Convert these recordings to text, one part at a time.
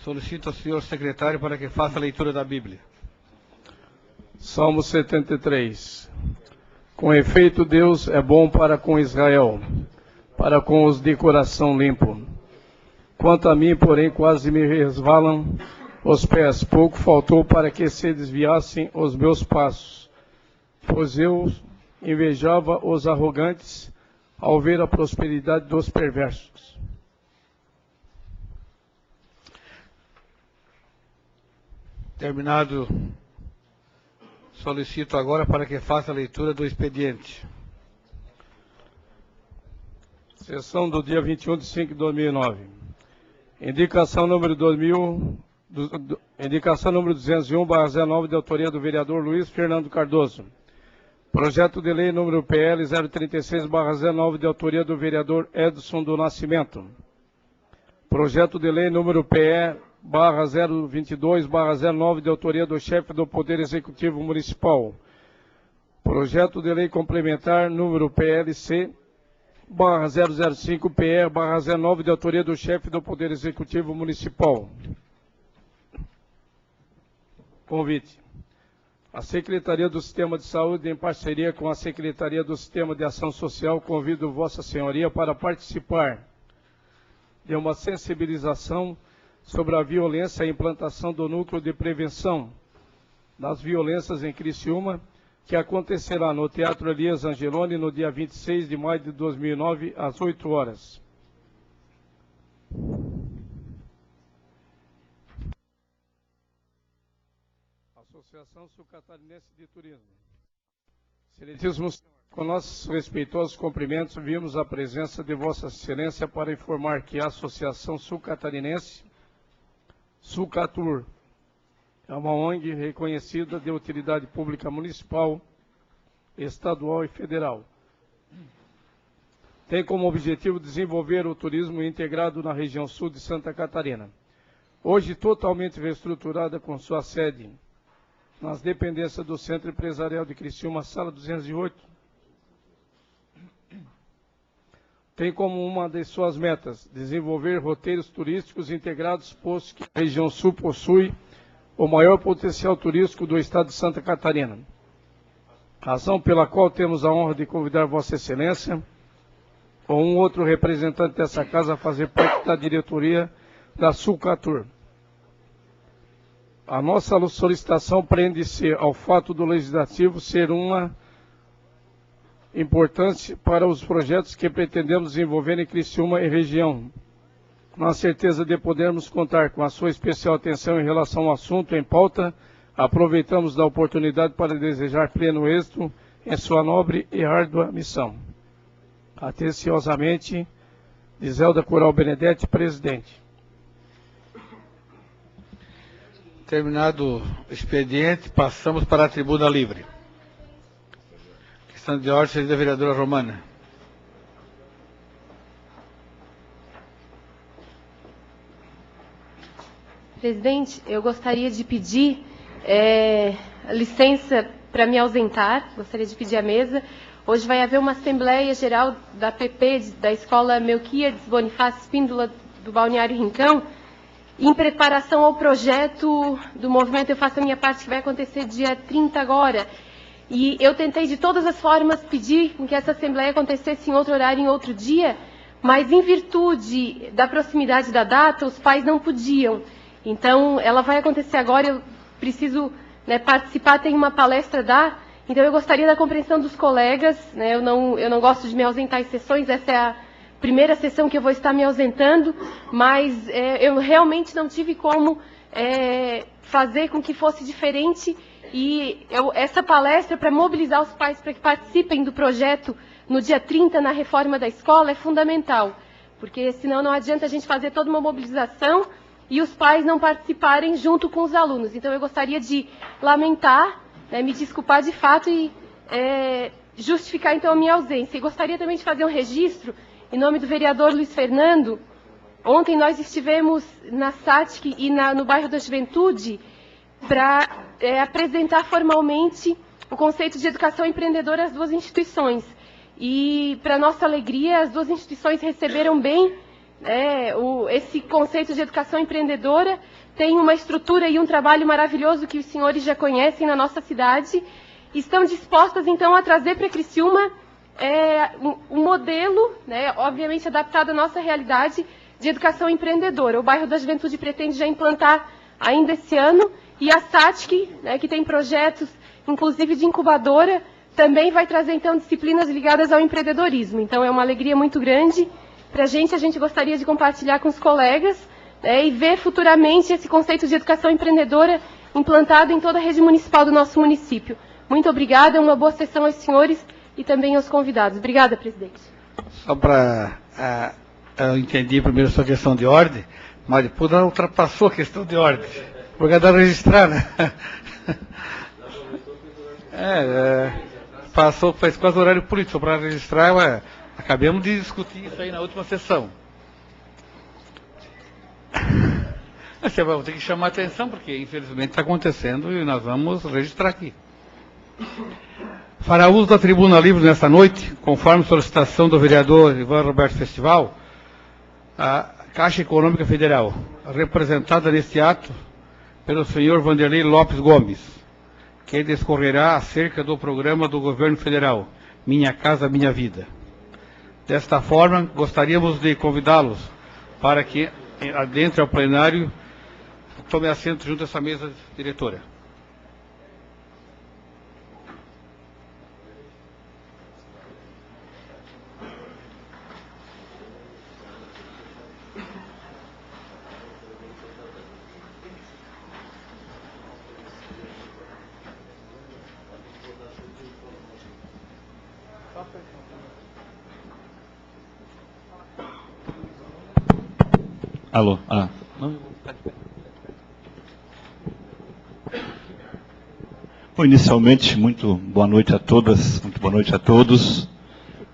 Solicito ao senhor secretário para que faça a leitura da Bíblia. Salmo 73. Com efeito, Deus é bom para com Israel, para com os de coração limpo. Quanto a mim, porém, quase me resvalam os pés. Pouco faltou para que se desviassem os meus passos, pois eu invejava os arrogantes ao ver a prosperidade dos perversos. Terminado, solicito agora para que faça a leitura do expediente. Sessão do dia 21 de 5 de 2009. Indicação número 201/09, de autoria do vereador Luiz Fernando Cardoso. Projeto de lei número PL 036/09, de autoria do vereador Edson do Nascimento. Projeto de lei número PE/022/09, de autoria do chefe do Poder Executivo Municipal. Projeto de lei complementar número PLC/005-PE/09, de autoria do chefe do Poder Executivo Municipal. Convite. A Secretaria do Sistema de Saúde, em parceria com a Secretaria do Sistema de Ação Social, convido Vossa Senhoria para participar de uma sensibilização sobre a violência e a implantação do Núcleo de Prevenção das Violências em Criciúma, que acontecerá no Teatro Elias Angeloni no dia 26 de maio de 2009, às 8 horas. Associação Sul-Catarinense de Turismo. Excelentíssimo Senhor, com nossos respeitosos cumprimentos, vimos a presença de Vossa Excelência para informar que a Associação Sul-Catarinense, Sul-Catur, é uma ONG reconhecida de utilidade pública municipal, estadual e federal. Tem como objetivo desenvolver o turismo integrado na região sul de Santa Catarina. Hoje totalmente reestruturada com sua sede nas dependências do Centro Empresarial de Criciúma, sala 208. Tem como uma de suas metas desenvolver roteiros turísticos integrados, posto que a região sul possui o maior potencial turístico do estado de Santa Catarina. Razão pela qual temos a honra de convidar Vossa Excelência ou um outro representante dessa casa a fazer parte da diretoria da Sul-Catur. A nossa solicitação prende-se ao fato do Legislativo ser uma importante para os projetos que pretendemos desenvolver em Criciúma e região. Com a certeza de podermos contar com a sua especial atenção em relação ao assunto em pauta, aproveitamos da oportunidade para desejar pleno êxito em sua nobre e árdua missão. Atenciosamente, Iselda Coral Benedetti, presidente. Terminado o expediente, passamos para a tribuna livre. Questão de ordem da vereadora Romana. Presidente, eu gostaria de pedir licença para me ausentar, gostaria de pedir à mesa. Hoje vai haver uma Assembleia Geral da PP, da Escola Melquíades Bonifácio Espíndola, do Balneário Rincão, em preparação ao projeto do movimento Eu Faço a Minha Parte, que vai acontecer dia 30 agora. E eu tentei de todas as formas pedir que essa Assembleia acontecesse em outro horário, em outro dia, mas em virtude da proximidade da data, os pais não podiam. Então, ela vai acontecer agora, eu preciso participar, tem uma palestra a dar, então eu gostaria da compreensão dos colegas, eu não gosto de me ausentar em sessões, essa é a primeira sessão que eu vou estar me ausentando, mas eu realmente não tive como fazer com que fosse diferente, e essa palestra para mobilizar os pais para que participem do projeto no dia 30 na reforma da escola é fundamental, porque senão não adianta a gente fazer toda uma mobilização e os pais não participarem junto com os alunos. Então eu gostaria de lamentar, me desculpar de fato e justificar então a minha ausência. E gostaria também de fazer um registro em nome do vereador Luiz Fernando. Ontem nós estivemos na SATIC e no bairro da Juventude para apresentar formalmente o conceito de educação empreendedora às duas instituições. E, para nossa alegria, as duas instituições receberam bem esse conceito de educação empreendedora tem uma estrutura e um trabalho maravilhoso que os senhores já conhecem na nossa cidade. Estão dispostas, então, a trazer para Criciúma um modelo, obviamente adaptado à nossa realidade, de educação empreendedora. O bairro da Juventude pretende já implantar ainda esse ano, e a SATIC, que tem projetos, inclusive de incubadora, também vai trazer, então, disciplinas ligadas ao empreendedorismo. Então, é uma alegria muito grande para a gente gostaria de compartilhar com os colegas, e ver futuramente esse conceito de educação empreendedora implantado em toda a rede municipal do nosso município. Muito obrigada, uma boa sessão aos senhores e também aos convidados. Obrigada, presidente. Só para... eu entendi primeiro a sua questão de ordem, mas depois ela ultrapassou a questão de ordem. Porque dá registrar, né? Passou, faz quase horário político, para registrar, acabamos de discutir isso aí na última sessão. Você vai ter que chamar a atenção, porque infelizmente está acontecendo e nós vamos registrar aqui. Fará uso da tribuna livre nesta noite, conforme solicitação do vereador Ivan Roberto Festival, a Caixa Econômica Federal, representada neste ato pelo senhor Vanderlei Lopes Gomes, que discorrerá acerca do programa do governo federal, Minha Casa Minha Vida. Desta forma, gostaríamos de convidá-los para que, adentre ao plenário, tome assento junto a essa mesa diretora. Alô? Bom, inicialmente, muito boa noite a todas, muito boa noite a todos.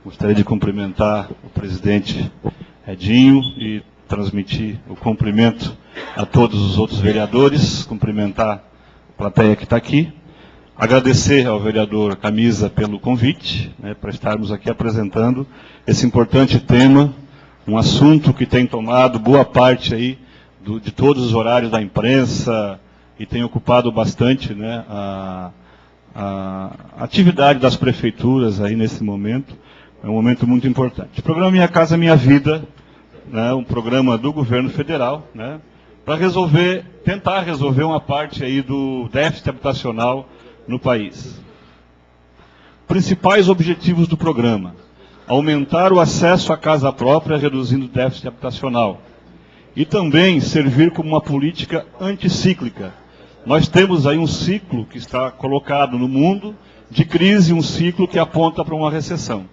Gostaria de cumprimentar o presidente Edinho e transmitir o cumprimento a todos os outros vereadores, cumprimentar a plateia que está aqui. Agradecer ao vereador Camisa pelo convite, para estarmos aqui apresentando esse importante tema, um assunto que tem tomado boa parte aí de todos os horários da imprensa e tem ocupado bastante a atividade das prefeituras aí nesse momento. É um momento muito importante. O programa Minha Casa Minha Vida, um programa do governo federal, para tentar resolver uma parte aí do déficit habitacional no país. Principais objetivos do programa: aumentar o acesso à casa própria, reduzindo o déficit habitacional. E também servir como uma política anticíclica. Nós temos aí um ciclo que está colocado no mundo de crise, um ciclo que aponta para uma recessão.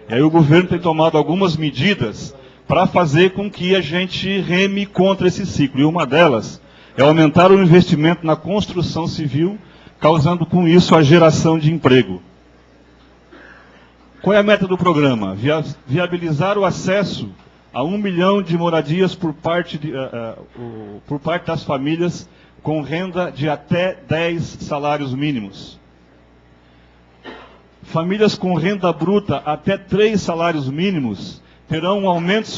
E aí o governo tem tomado algumas medidas para fazer com que a gente reme contra esse ciclo. E uma delas é aumentar o investimento na construção civil, causando com isso a geração de emprego. Qual é a meta do programa? Viabilizar o acesso a 1 milhão de moradias por parte das famílias com renda de até 10 salários mínimos. Famílias com renda bruta até 3 salários mínimos terão um aumento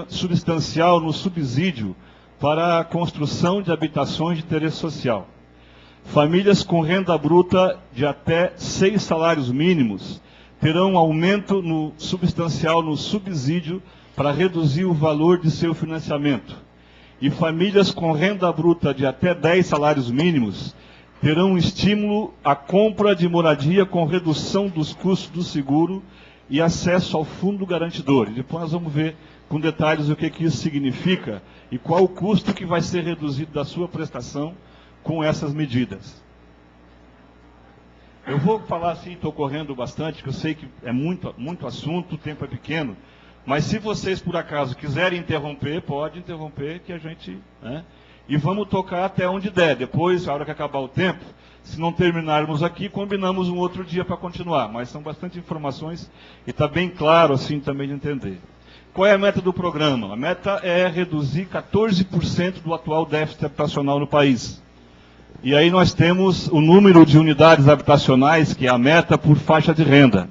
substancial no subsídio para a construção de habitações de interesse social. Famílias com renda bruta de até 6 salários mínimos terão um aumento substancial no subsídio para reduzir o valor de seu financiamento. E famílias com renda bruta de até 10 salários mínimos terão um estímulo à compra de moradia com redução dos custos do seguro e acesso ao fundo garantidor. E depois nós vamos ver com detalhes o que isso significa e qual o custo que vai ser reduzido da sua prestação com essas medidas. Eu vou falar assim, estou correndo bastante, que eu sei que é muito assunto, o tempo é pequeno, mas se vocês por acaso quiserem interromper, pode interromper que a gente... E vamos tocar até onde der. Depois, a hora que acabar o tempo, se não terminarmos aqui, combinamos um outro dia para continuar. Mas são bastante informações e está bem claro assim também de entender. Qual é a meta do programa? A meta é reduzir 14% do atual déficit habitacional no país. E aí nós temos o número de unidades habitacionais, que é a meta por faixa de renda.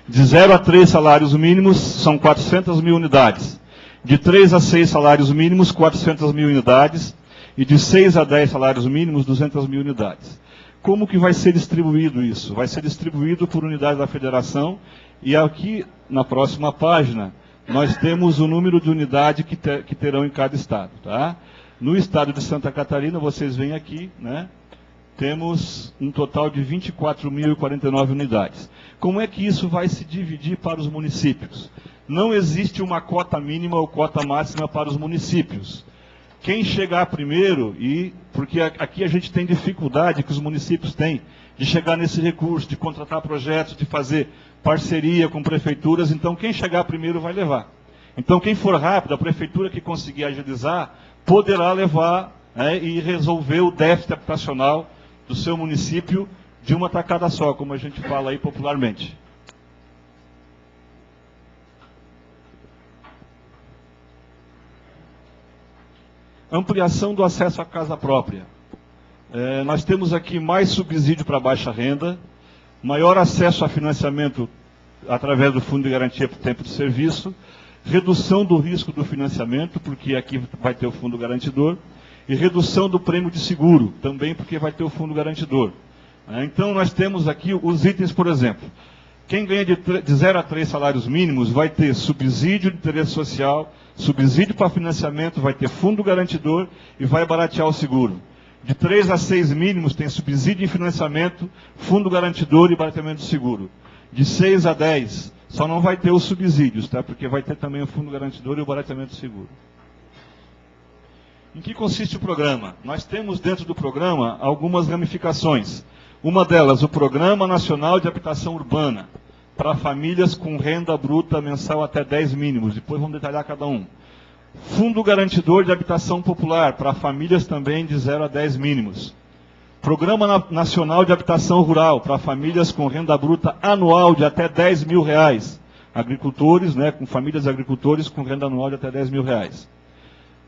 De 0 a 3 salários mínimos, são 400 mil unidades. De 3 a 6 salários mínimos, 400 mil unidades, e de 6 a 10 salários mínimos, 200 mil unidades. Como que vai ser distribuído isso? Vai ser distribuído por unidade da federação, e aqui, na próxima página, nós temos o número de unidade que terão em cada estado. Tá? No estado de Santa Catarina, vocês veem aqui, né, temos um total de 24.049 unidades. Como é que isso vai se dividir para os municípios? Não existe uma cota mínima ou cota máxima para os municípios. Quem chegar primeiro, porque aqui a gente tem dificuldade que os municípios têm de chegar nesse recurso, de contratar projetos, de fazer parceria com prefeituras, então quem chegar primeiro vai levar. Então quem for rápido, a prefeitura que conseguir agilizar, poderá levar, né, e resolver o déficit habitacional do seu município de uma tacada só, como a gente fala aí popularmente. Ampliação do acesso à casa própria. Nós temos aqui mais subsídio para baixa renda, maior acesso a financiamento através do Fundo de Garantia por Tempo de Serviço, redução do risco do financiamento, porque aqui vai ter o Fundo Garantidor, e redução do prêmio de seguro, também porque vai ter o Fundo Garantidor. Então nós temos aqui os itens, por exemplo, quem ganha de 0 a 3 salários mínimos vai ter subsídio de interesse social, subsídio para financiamento, vai ter fundo garantidor e vai baratear o seguro. De 3 a 6 mínimos tem subsídio em financiamento, fundo garantidor e barateamento do seguro. De 6 a 10 só não vai ter os subsídios, tá? Porque vai ter também o fundo garantidor e o barateamento do seguro. Em que consiste o programa? Nós temos dentro do programa algumas ramificações. Uma delas, o Programa Nacional de Habitação Urbana, para famílias com renda bruta mensal até 10 mínimos. Depois vamos detalhar cada um. Fundo Garantidor de Habitação Popular, para famílias também de 0 a 10 mínimos. Programa Nacional de Habitação Rural, para famílias com renda bruta anual de até 10 mil reais. Agricultores, né, com famílias agricultores com renda anual de até 10 mil reais.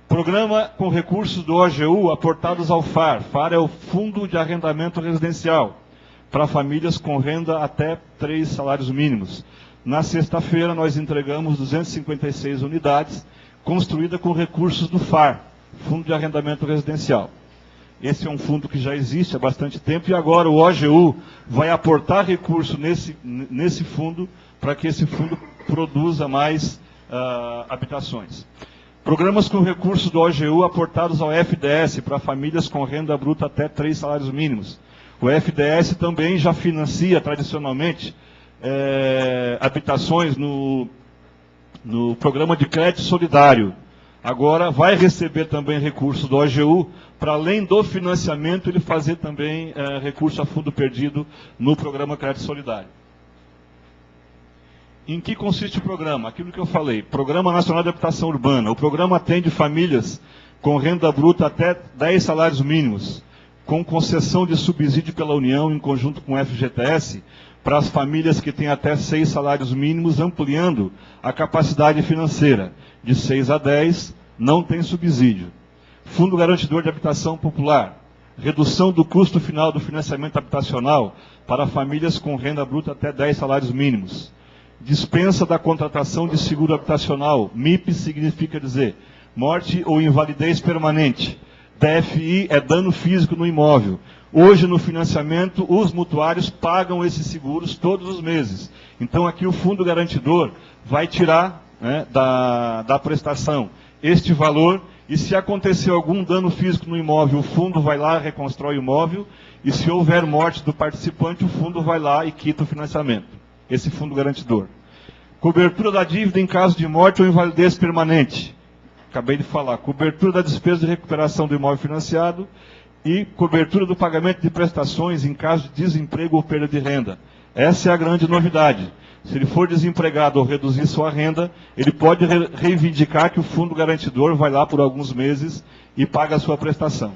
Programa com recursos do OGU aportados ao FAR. FAR é o Fundo de Arrendamento Residencial, para famílias com renda até 3 salários mínimos. Na sexta-feira nós entregamos 256 unidades, construídas com recursos do FAR, Fundo de Arrendamento Residencial. Esse é um fundo que já existe há bastante tempo, e agora o OGU vai aportar recurso nesse fundo, para que esse fundo produza mais habitações. Programas com recursos do OGU aportados ao FDS, para famílias com renda bruta até 3 salários mínimos. O FDS também já financia, tradicionalmente, habitações no programa de crédito solidário. Agora vai receber também recursos do OGU, para além do financiamento, ele fazer também recurso a fundo perdido no programa Crédito Solidário. Em que consiste o programa? Aquilo que eu falei, Programa Nacional de Habitação Urbana. O programa atende famílias com renda bruta até 10 salários mínimos, com concessão de subsídio pela União, em conjunto com o FGTS, para as famílias que têm até 6 salários mínimos, ampliando a capacidade financeira. De 6 a 10, não tem subsídio. Fundo Garantidor de Habitação Popular. Redução do custo final do financiamento habitacional para famílias com renda bruta até 10 salários mínimos. Dispensa da contratação de seguro habitacional. MIP significa dizer morte ou invalidez permanente. DFI é dano físico no imóvel. Hoje, no financiamento, os mutuários pagam esses seguros todos os meses. Então, aqui o Fundo Garantidor vai tirar, né, da prestação este valor, e se acontecer algum dano físico no imóvel, o fundo vai lá, reconstrói o imóvel, e se houver morte do participante, o fundo vai lá e quita o financiamento. Esse Fundo Garantidor. Cobertura da dívida em caso de morte ou invalidez permanente. Acabei de falar. Cobertura da despesa de recuperação do imóvel financiado e cobertura do pagamento de prestações em caso de desemprego ou perda de renda. Essa é a grande novidade. Se ele for desempregado ou reduzir sua renda, ele pode reivindicar que o Fundo Garantidor vai lá por alguns meses e paga a sua prestação.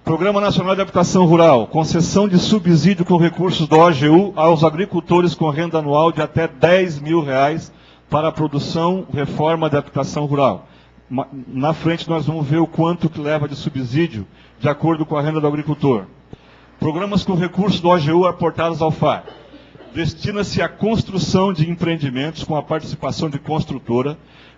Programa Nacional de Habitação Rural, concessão de subsídio com recursos do OGU aos agricultores com renda anual de até 10 mil reais para a produção, reforma de habitação rural. Na frente nós vamos ver o quanto que leva de subsídio de acordo com a renda do agricultor. Programas com recursos do OGU aportados ao FAR. destina-se à construção de empreendimentos com a participação de construtora,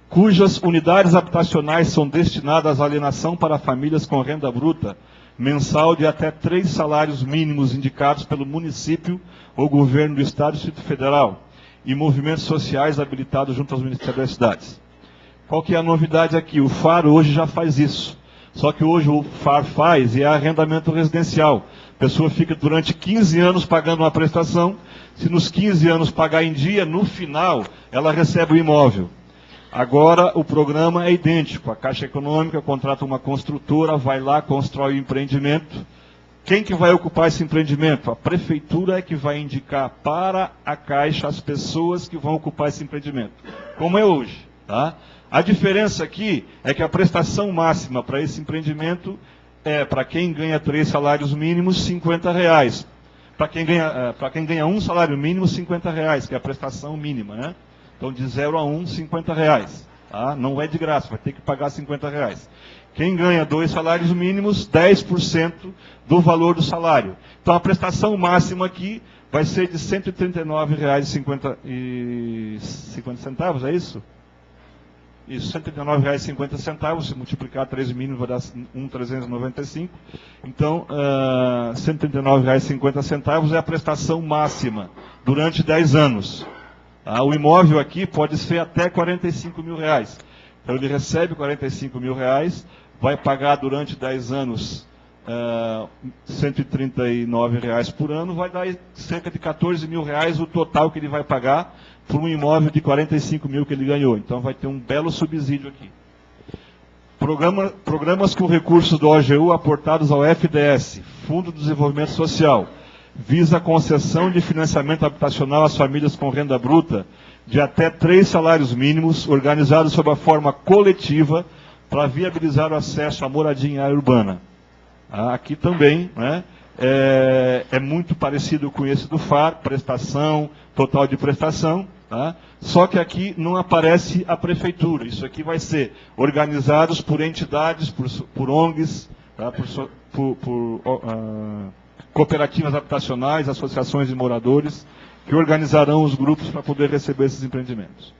cujas unidades habitacionais são destinadas à alienação para famílias com renda bruta mensal de até 3 salários mínimos indicados pelo município ou governo do Estado e Distrito Federal, e movimentos sociais habilitados junto aos Ministérios das Cidades. Qual que é a novidade aqui? O FAR hoje já faz isso. Só que hoje o FAR faz e é arrendamento residencial. A pessoa fica durante 15 anos pagando uma prestação. Se nos 15 anos pagar em dia, no final, ela recebe o imóvel. Agora, o programa é idêntico. A Caixa Econômica contrata uma construtora, vai lá, constrói o empreendimento. Quem que vai ocupar esse empreendimento? A prefeitura é que vai indicar para a Caixa as pessoas que vão ocupar esse empreendimento. Como é hoje, tá? A diferença aqui é que a prestação máxima para esse empreendimento é, para quem ganha 3 salários mínimos, R$50. Para quem ganha 1 salário mínimo, R$50, que é a prestação mínima, né? Então, de 0 a 1, R$50. Tá? Não é de graça, vai ter que pagar R$50. Quem ganha 2 salários mínimos, 10% do valor do salário. Então, a prestação máxima aqui vai ser de R$139,50, é isso? Isso, R$139,50, se multiplicar 3 mínimos vai dar 1,395. Então, R$139,50 é a prestação máxima durante 10 anos. O imóvel aqui pode ser até R$45 mil. Então, ele recebe R$45 mil, vai pagar durante 10 anos R$139 por ano, vai dar cerca de R$14 mil o total que ele vai pagar por um imóvel de R$45 mil que ele ganhou. Então vai ter um belo subsídio aqui. Programas com recursos do OGU aportados ao FDS, Fundo de Desenvolvimento Social, visa a concessão de financiamento habitacional às famílias com renda bruta de até 3 salários mínimos, organizados sob a forma coletiva, para viabilizar o acesso à moradia em área urbana. Aqui também, né, é muito parecido com esse do FAR, prestação, total de prestação, tá? Só que aqui não aparece a prefeitura. Isso aqui vai ser organizados por entidades, por ONGs, tá? por cooperativas habitacionais, associações de moradores, que organizarão os grupos para poder receber esses empreendimentos.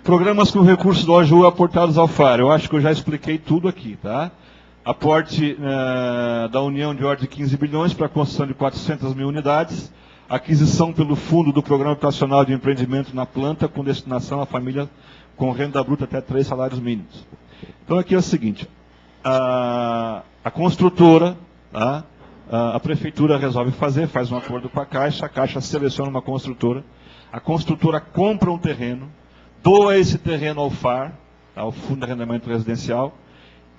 Programas com recursos do OGU aportados ao FAR. Eu acho que eu já expliquei tudo aqui, tá? Aporte da União de ordem de 15 bilhões para a construção de 400 mil unidades. Aquisição pelo fundo do Programa Habitacional de Empreendimento na planta com destinação à família com renda bruta até 3 salários mínimos. Então aqui é o seguinte, a construtora, tá? A prefeitura resolve fazer, faz um acordo com a Caixa seleciona uma construtora, a construtora compra um terreno, doa esse terreno ao FAR, ao Fundo de Arrendamento Residencial,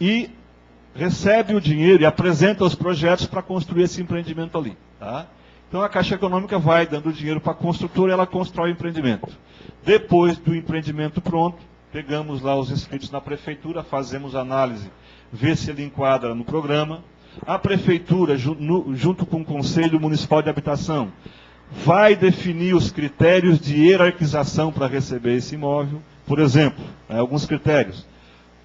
e recebe o dinheiro e apresenta os projetos para construir esse empreendimento ali. Tá? Então a Caixa Econômica vai dando dinheiro para a construtora e ela constrói o empreendimento. Depois do empreendimento pronto, pegamos lá os inscritos na prefeitura, fazemos análise, vê se ele enquadra no programa. A prefeitura, junto com o Conselho Municipal de Habitação, vai definir os critérios de hierarquização para receber esse imóvel. Por exemplo, alguns critérios.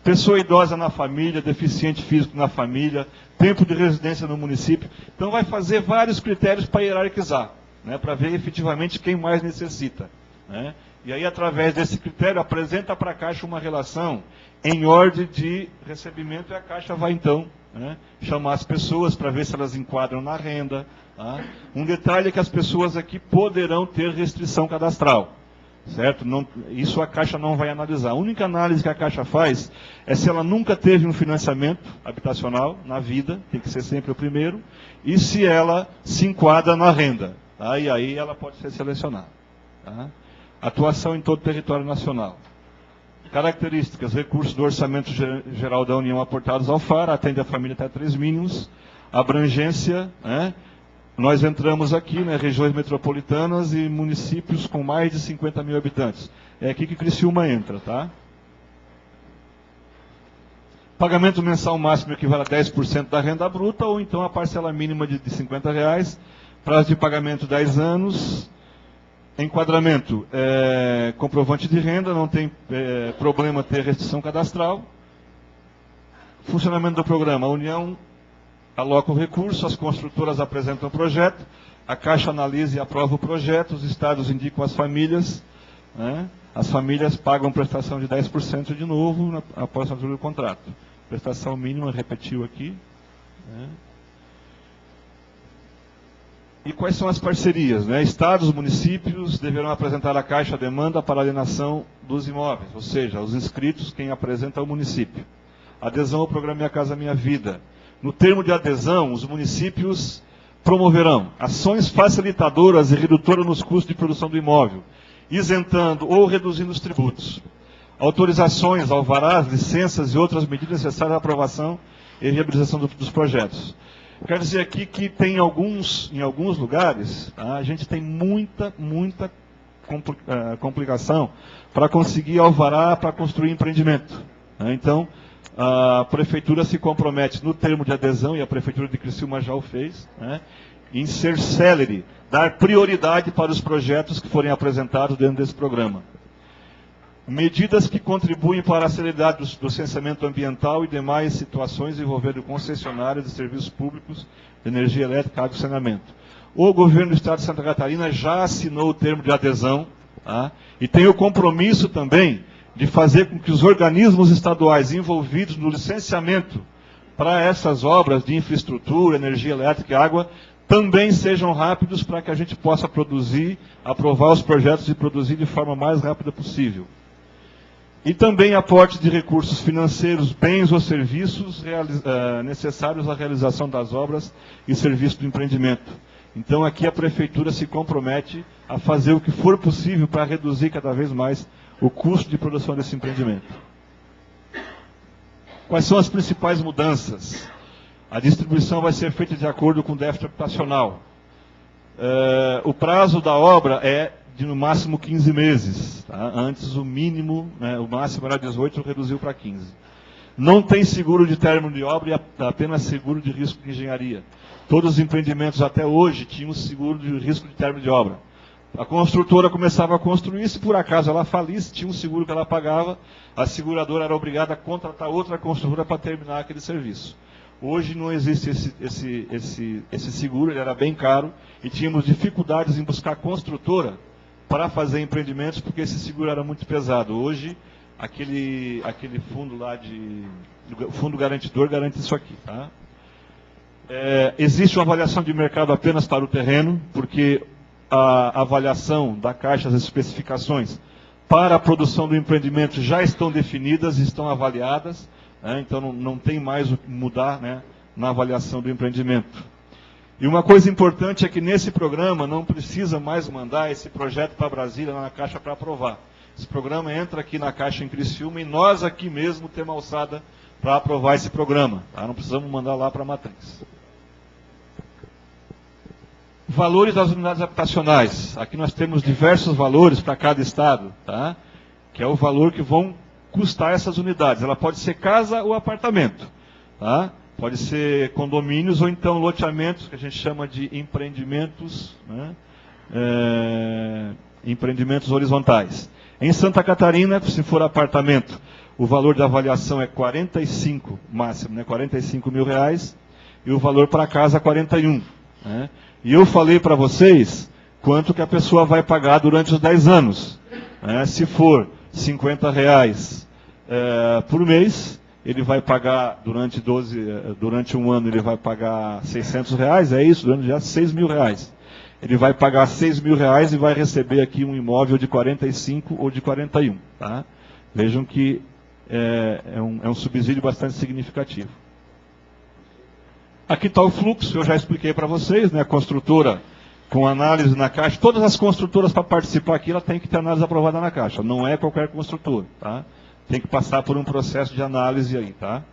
Pessoa idosa na família, deficiente físico na família, tempo de residência no município. Então vai fazer vários critérios para hierarquizar, né, para ver efetivamente quem mais necessita. Né? E aí, através desse critério, apresenta para a Caixa uma relação em ordem de recebimento e a Caixa vai então, né, chamar as pessoas para ver se elas enquadram na renda. Tá? Um detalhe é que as pessoas aqui poderão ter restrição cadastral. Certo? Não, isso a Caixa não vai analisar. A única análise que a Caixa faz é se ela nunca teve um financiamento habitacional na vida, tem que ser sempre o primeiro, e se ela se enquadra na renda. Tá? E aí ela pode ser selecionada. Tá? Atuação em todo o território nacional. Características: recursos do Orçamento Geral da União aportados ao FAR, atende a família até 3 mínimos. Abrangência, né? Nós entramos aqui, né, regiões metropolitanas e municípios com mais de 50 mil habitantes. É aqui que Criciúma entra, tá? Pagamento mensal máximo equivale a 10% da renda bruta, ou então a parcela mínima de R$50. Prazo de pagamento 10 anos. Enquadramento, comprovante de renda, não tem problema ter restrição cadastral. Funcionamento do programa, a União aloca o recurso, as construtoras apresentam o projeto, a Caixa analisa e aprova o projeto, os estados indicam as famílias, né? As famílias pagam prestação de 10% de novo após a assinatura do contrato. Prestação mínima, repetiu aqui. Né? E quais são as parcerias? Né? Estados, municípios deverão apresentar à Caixa a demanda para alienação dos imóveis, ou seja, os inscritos, quem apresenta é o município. Adesão ao programa Minha Casa Minha Vida. No termo de adesão, os municípios promoverão ações facilitadoras e redutoras nos custos de produção do imóvel, isentando ou reduzindo os tributos. Autorizações, alvarás, licenças e outras medidas necessárias à aprovação e viabilização dos projetos. Quero dizer aqui que tem em alguns lugares, tá, a gente tem muita complicação para conseguir alvará para construir empreendimento. Né? Então, a Prefeitura se compromete no termo de adesão, e a Prefeitura de Criciúma já o fez, né, em ser célere, dar prioridade para os projetos que forem apresentados dentro desse programa. Medidas que contribuem para a celeridade do licenciamento ambiental e demais situações envolvendo concessionárias de serviços públicos de energia elétrica, água e saneamento. O governo do Estado de Santa Catarina já assinou o termo de adesão, tá? E tem o compromisso também de fazer com que os organismos estaduais envolvidos no licenciamento para essas obras de infraestrutura, energia elétrica e água também sejam rápidos para que a gente possa produzir, aprovar os projetos e produzir de forma mais rápida possível. E também aporte de recursos financeiros, bens ou serviços necessários à realização das obras e serviços do empreendimento. Então aqui a Prefeitura se compromete a fazer o que for possível para reduzir cada vez mais o custo de produção desse empreendimento. Quais são as principais mudanças? A distribuição vai ser feita de acordo com o déficit habitacional. O prazo da obra é de no máximo 15 meses. Tá? Antes o mínimo, né, o máximo era 18, reduziu para 15. Não tem seguro de término de obra e apenas seguro de risco de engenharia. Todos os empreendimentos até hoje tinham seguro de risco de término de obra. A construtora começava a construir, se por acaso ela falisse, tinha um seguro que ela pagava, a seguradora era obrigada a contratar outra construtora para terminar aquele serviço. Hoje não existe esse seguro, ele era bem caro, e tínhamos dificuldades em buscar construtora para fazer empreendimentos, porque esse seguro era muito pesado. Hoje, aquele fundo lá fundo garantidor garante isso aqui. Tá? Existe uma avaliação de mercado apenas para o terreno, porque a avaliação da Caixa, as especificações para a produção do empreendimento já estão definidas, estão avaliadas, né? Então não tem mais o que mudar, né, na avaliação do empreendimento. E uma coisa importante é que nesse programa não precisa mais mandar esse projeto para Brasília, lá na Caixa, para aprovar. Esse programa entra aqui na Caixa em Criciúma e nós aqui mesmo temos alçada para aprovar esse programa. Tá? Não precisamos mandar lá para a matriz. Valores das unidades habitacionais. Aqui nós temos diversos valores para cada estado, tá? Que é o valor que vão custar essas unidades. Ela pode ser casa ou apartamento, tá? Pode ser condomínios ou então loteamentos, que a gente chama de empreendimentos, né? Empreendimentos horizontais. Em Santa Catarina, se for apartamento, o valor da avaliação é 45, máximo, né? 45 mil reais, e o valor para casa 41. Né? E eu falei para vocês quanto que a pessoa vai pagar durante os 10 anos. Né? Se for 50 reais por mês, ele vai pagar durante um ano ele vai pagar 600 reais, é isso, durante já 6 mil reais. Ele vai pagar 6 mil reais e vai receber aqui um imóvel de 45 ou de 41. Tá? Vejam que é um subsídio bastante significativo. Aqui está o fluxo, eu já expliquei para vocês, né? A construtora com análise na Caixa. Todas as construtoras para participar aqui, ela tem que ter análise aprovada na Caixa. Não é qualquer construtora, tá? Tem que passar por um processo de análise aí, tá?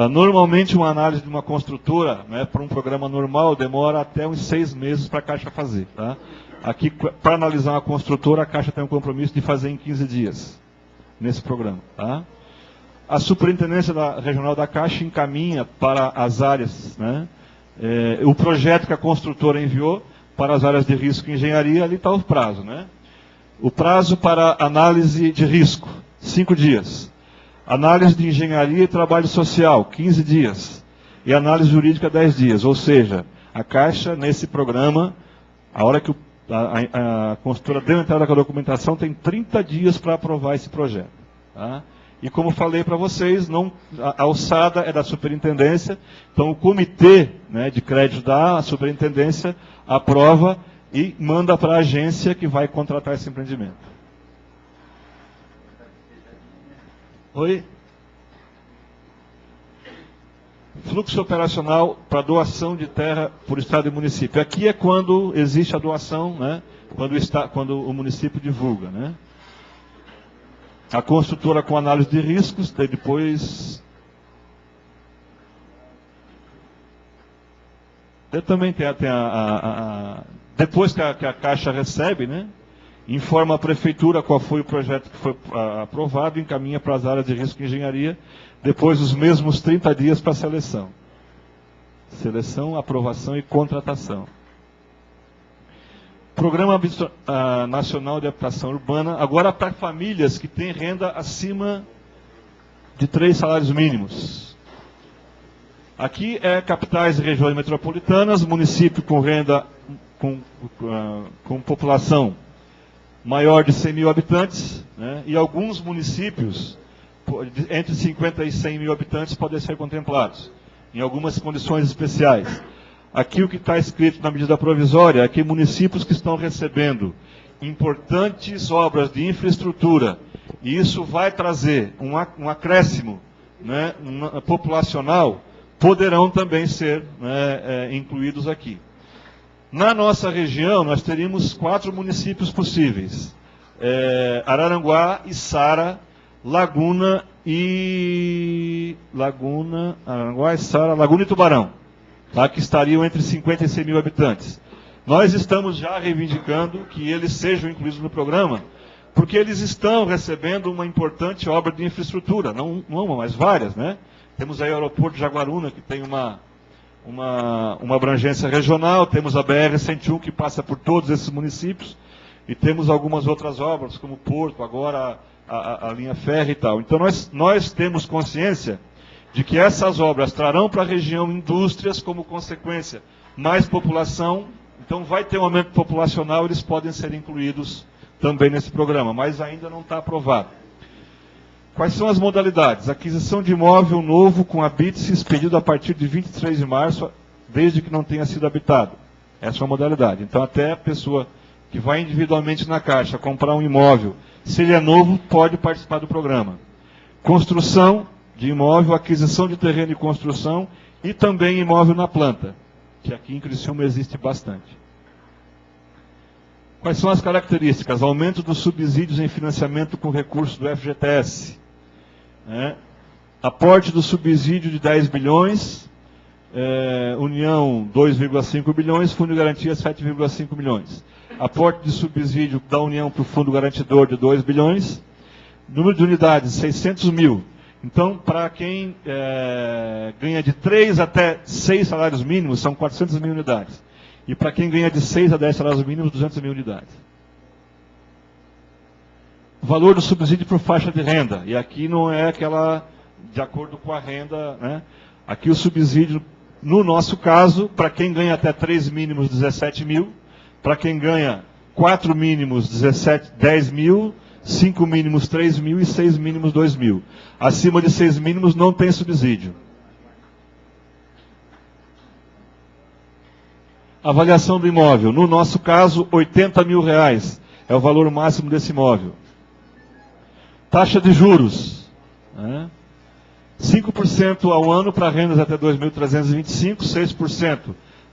Normalmente uma análise de uma construtora, né, para um programa normal, demora até uns 6 meses para a Caixa fazer, tá? Aqui, para analisar uma construtora, a Caixa tem um compromisso de fazer em 15 dias, nesse programa, tá? A Superintendência Regional da Caixa encaminha para as áreas, né, o projeto que a construtora enviou para as áreas de risco e engenharia, ali está o prazo. Né? O prazo para análise de risco, 5 dias. Análise de engenharia e trabalho social, 15 dias. E análise jurídica, 10 dias. Ou seja, a Caixa, nesse programa, A hora que a construtora deu entrada com a documentação, tem 30 dias para aprovar esse projeto. Tá? E como falei para vocês, a alçada é da superintendência, então o comitê, né, de crédito da superintendência aprova e manda para a agência que vai contratar esse empreendimento. Oi? Fluxo operacional para doação de terra por Estado e município. Aqui é quando existe a doação, né, quando o município divulga. Né? A construtora com análise de riscos, depois... Também tem depois que a Caixa recebe, né, informa a Prefeitura qual foi o projeto que foi aprovado e encaminha para as áreas de risco e engenharia, depois os mesmos 30 dias para a seleção. Seleção, aprovação e contratação. Programa Nacional de Habitação Urbana, agora para famílias que têm renda acima de 3 salários mínimos. Aqui é capitais e regiões metropolitanas, município com renda, com população maior de 100 mil habitantes, né, e alguns municípios entre 50 e 100 mil habitantes podem ser contemplados, em algumas condições especiais. Aqui o que está escrito na medida provisória é que municípios que estão recebendo importantes obras de infraestrutura, e isso vai trazer um acréscimo, né, populacional, poderão também ser, né, incluídos aqui. Na nossa região, nós teríamos 4 municípios possíveis. Araranguá, Içara, Laguna e Tubarão, tá, que estariam entre 50 e 100 mil habitantes. Nós estamos já reivindicando que eles sejam incluídos no programa, porque eles estão recebendo uma importante obra de infraestrutura, não uma, mas várias, né? Temos aí o aeroporto de Jaguaruna, que tem uma abrangência regional, temos a BR-101, que passa por todos esses municípios, e temos algumas outras obras, como o Porto, agora a linha férrea e tal. Então nós temos consciência de que essas obras trarão para a região indústrias como consequência, mais população, então vai ter um aumento populacional, eles podem ser incluídos também nesse programa, mas ainda não está aprovado. Quais são as modalidades? Aquisição de imóvel novo com habite expedido a partir de 23 de março, desde que não tenha sido habitado. Essa é uma modalidade. Então até a pessoa que vai individualmente na Caixa comprar um imóvel, se ele é novo, pode participar do programa. Construção de imóvel, aquisição de terreno e construção, e também imóvel na planta, que aqui em Criciúma existe bastante. Quais são as características? Aumento dos subsídios em financiamento com recursos do FGTS. Aporte do subsídio de 10 bilhões, União 2,5 bilhões, Fundo de Garantia 7,5 milhões. Aporte de subsídio da União para o Fundo Garantidor de 2 bilhões. Número de unidades, 600 mil. Então, para quem ganha de 3 até 6 salários mínimos, são 400 mil unidades. E para quem ganha de 6 a 10 salários mínimos, 200 mil unidades. Valor do subsídio por faixa de renda. E aqui não é aquela de acordo com a renda, né? Aqui o subsídio, no nosso caso, para quem ganha até 3 mínimos, 17 mil. Para quem ganha 4 mínimos, 10 mil. 5 mínimos, 3 mil e 6 mínimos, 2 mil. Acima de 6 mínimos não tem subsídio. Avaliação do imóvel. No nosso caso, R$80 mil é o valor máximo desse imóvel. Taxa de juros. 5% ao ano para rendas até 2.325, 6%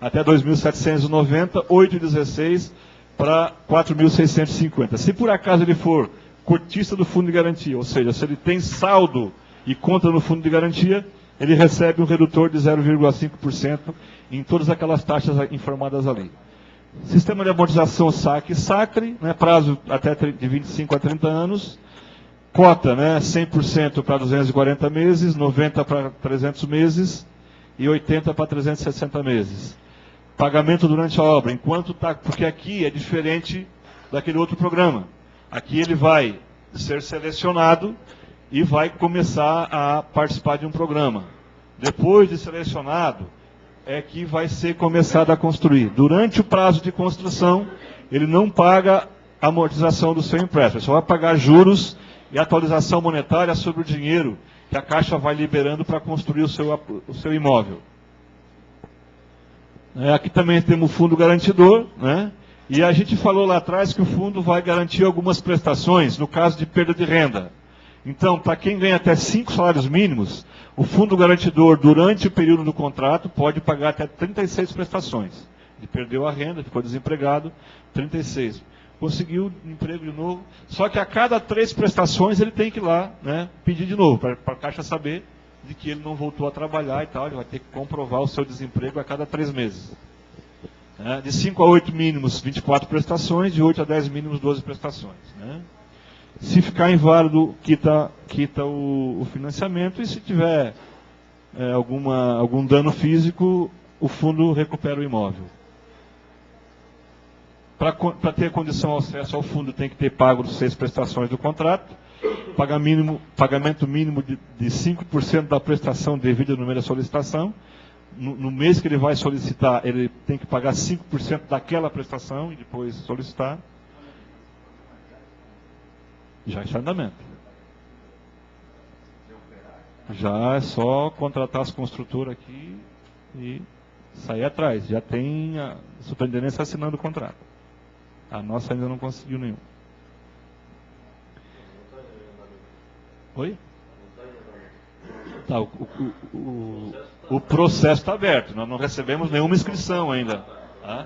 até 2.790, 8,16% para 4.650. Se por acaso ele for cotista do fundo de garantia, ou seja, se ele tem saldo e conta no fundo de garantia, ele recebe um redutor de 0,5% em todas aquelas taxas informadas ali. Sistema de amortização saque e sacre, né, prazo até de 25 a 30 anos, cota, né, 100% para 240 meses, 90% para 300 meses e 80% para 360 meses. Pagamento durante a obra, enquanto está, porque aqui é diferente daquele outro programa. Aqui ele vai ser selecionado e vai começar a participar de um programa. Depois de selecionado, é que vai ser começado a construir. Durante o prazo de construção, ele não paga a amortização do seu empréstimo, ele só vai pagar juros e atualização monetária sobre o dinheiro que a Caixa vai liberando para construir o seu imóvel. Aqui também temos o fundo garantidor, né? E a gente falou lá atrás que o fundo vai garantir algumas prestações no caso de perda de renda. Então, para quem ganha até 5 salários mínimos, o fundo garantidor, durante o período do contrato, pode pagar até 36 prestações. Ele perdeu a renda, ficou desempregado, 36. Conseguiu emprego de novo, só que a cada 3 prestações ele tem que ir lá, né, pedir de novo, para a Caixa saber de que ele não voltou a trabalhar e tal, ele vai ter que comprovar o seu desemprego a cada 3 meses. De 5 a 8 mínimos, 24 prestações, de 8 a 10 mínimos, 12 prestações. Né? Se ficar inválido, quita o financiamento, e se tiver algum dano físico, o fundo recupera o imóvel. Para ter condição de acesso ao fundo, tem que ter pago as 6 prestações do contrato, pagamento mínimo de 5% da prestação devida no mês da solicitação. No mês que ele vai solicitar, ele tem que pagar 5% daquela prestação e depois solicitar. Já está em andamento. Já é só contratar as construtoras aqui e sair atrás. Já tem a superintendência assinando o contrato. A nossa ainda não conseguiu nenhum. Oi? Tá, o processo está aberto. Nós não recebemos nenhuma inscrição ainda. Tá?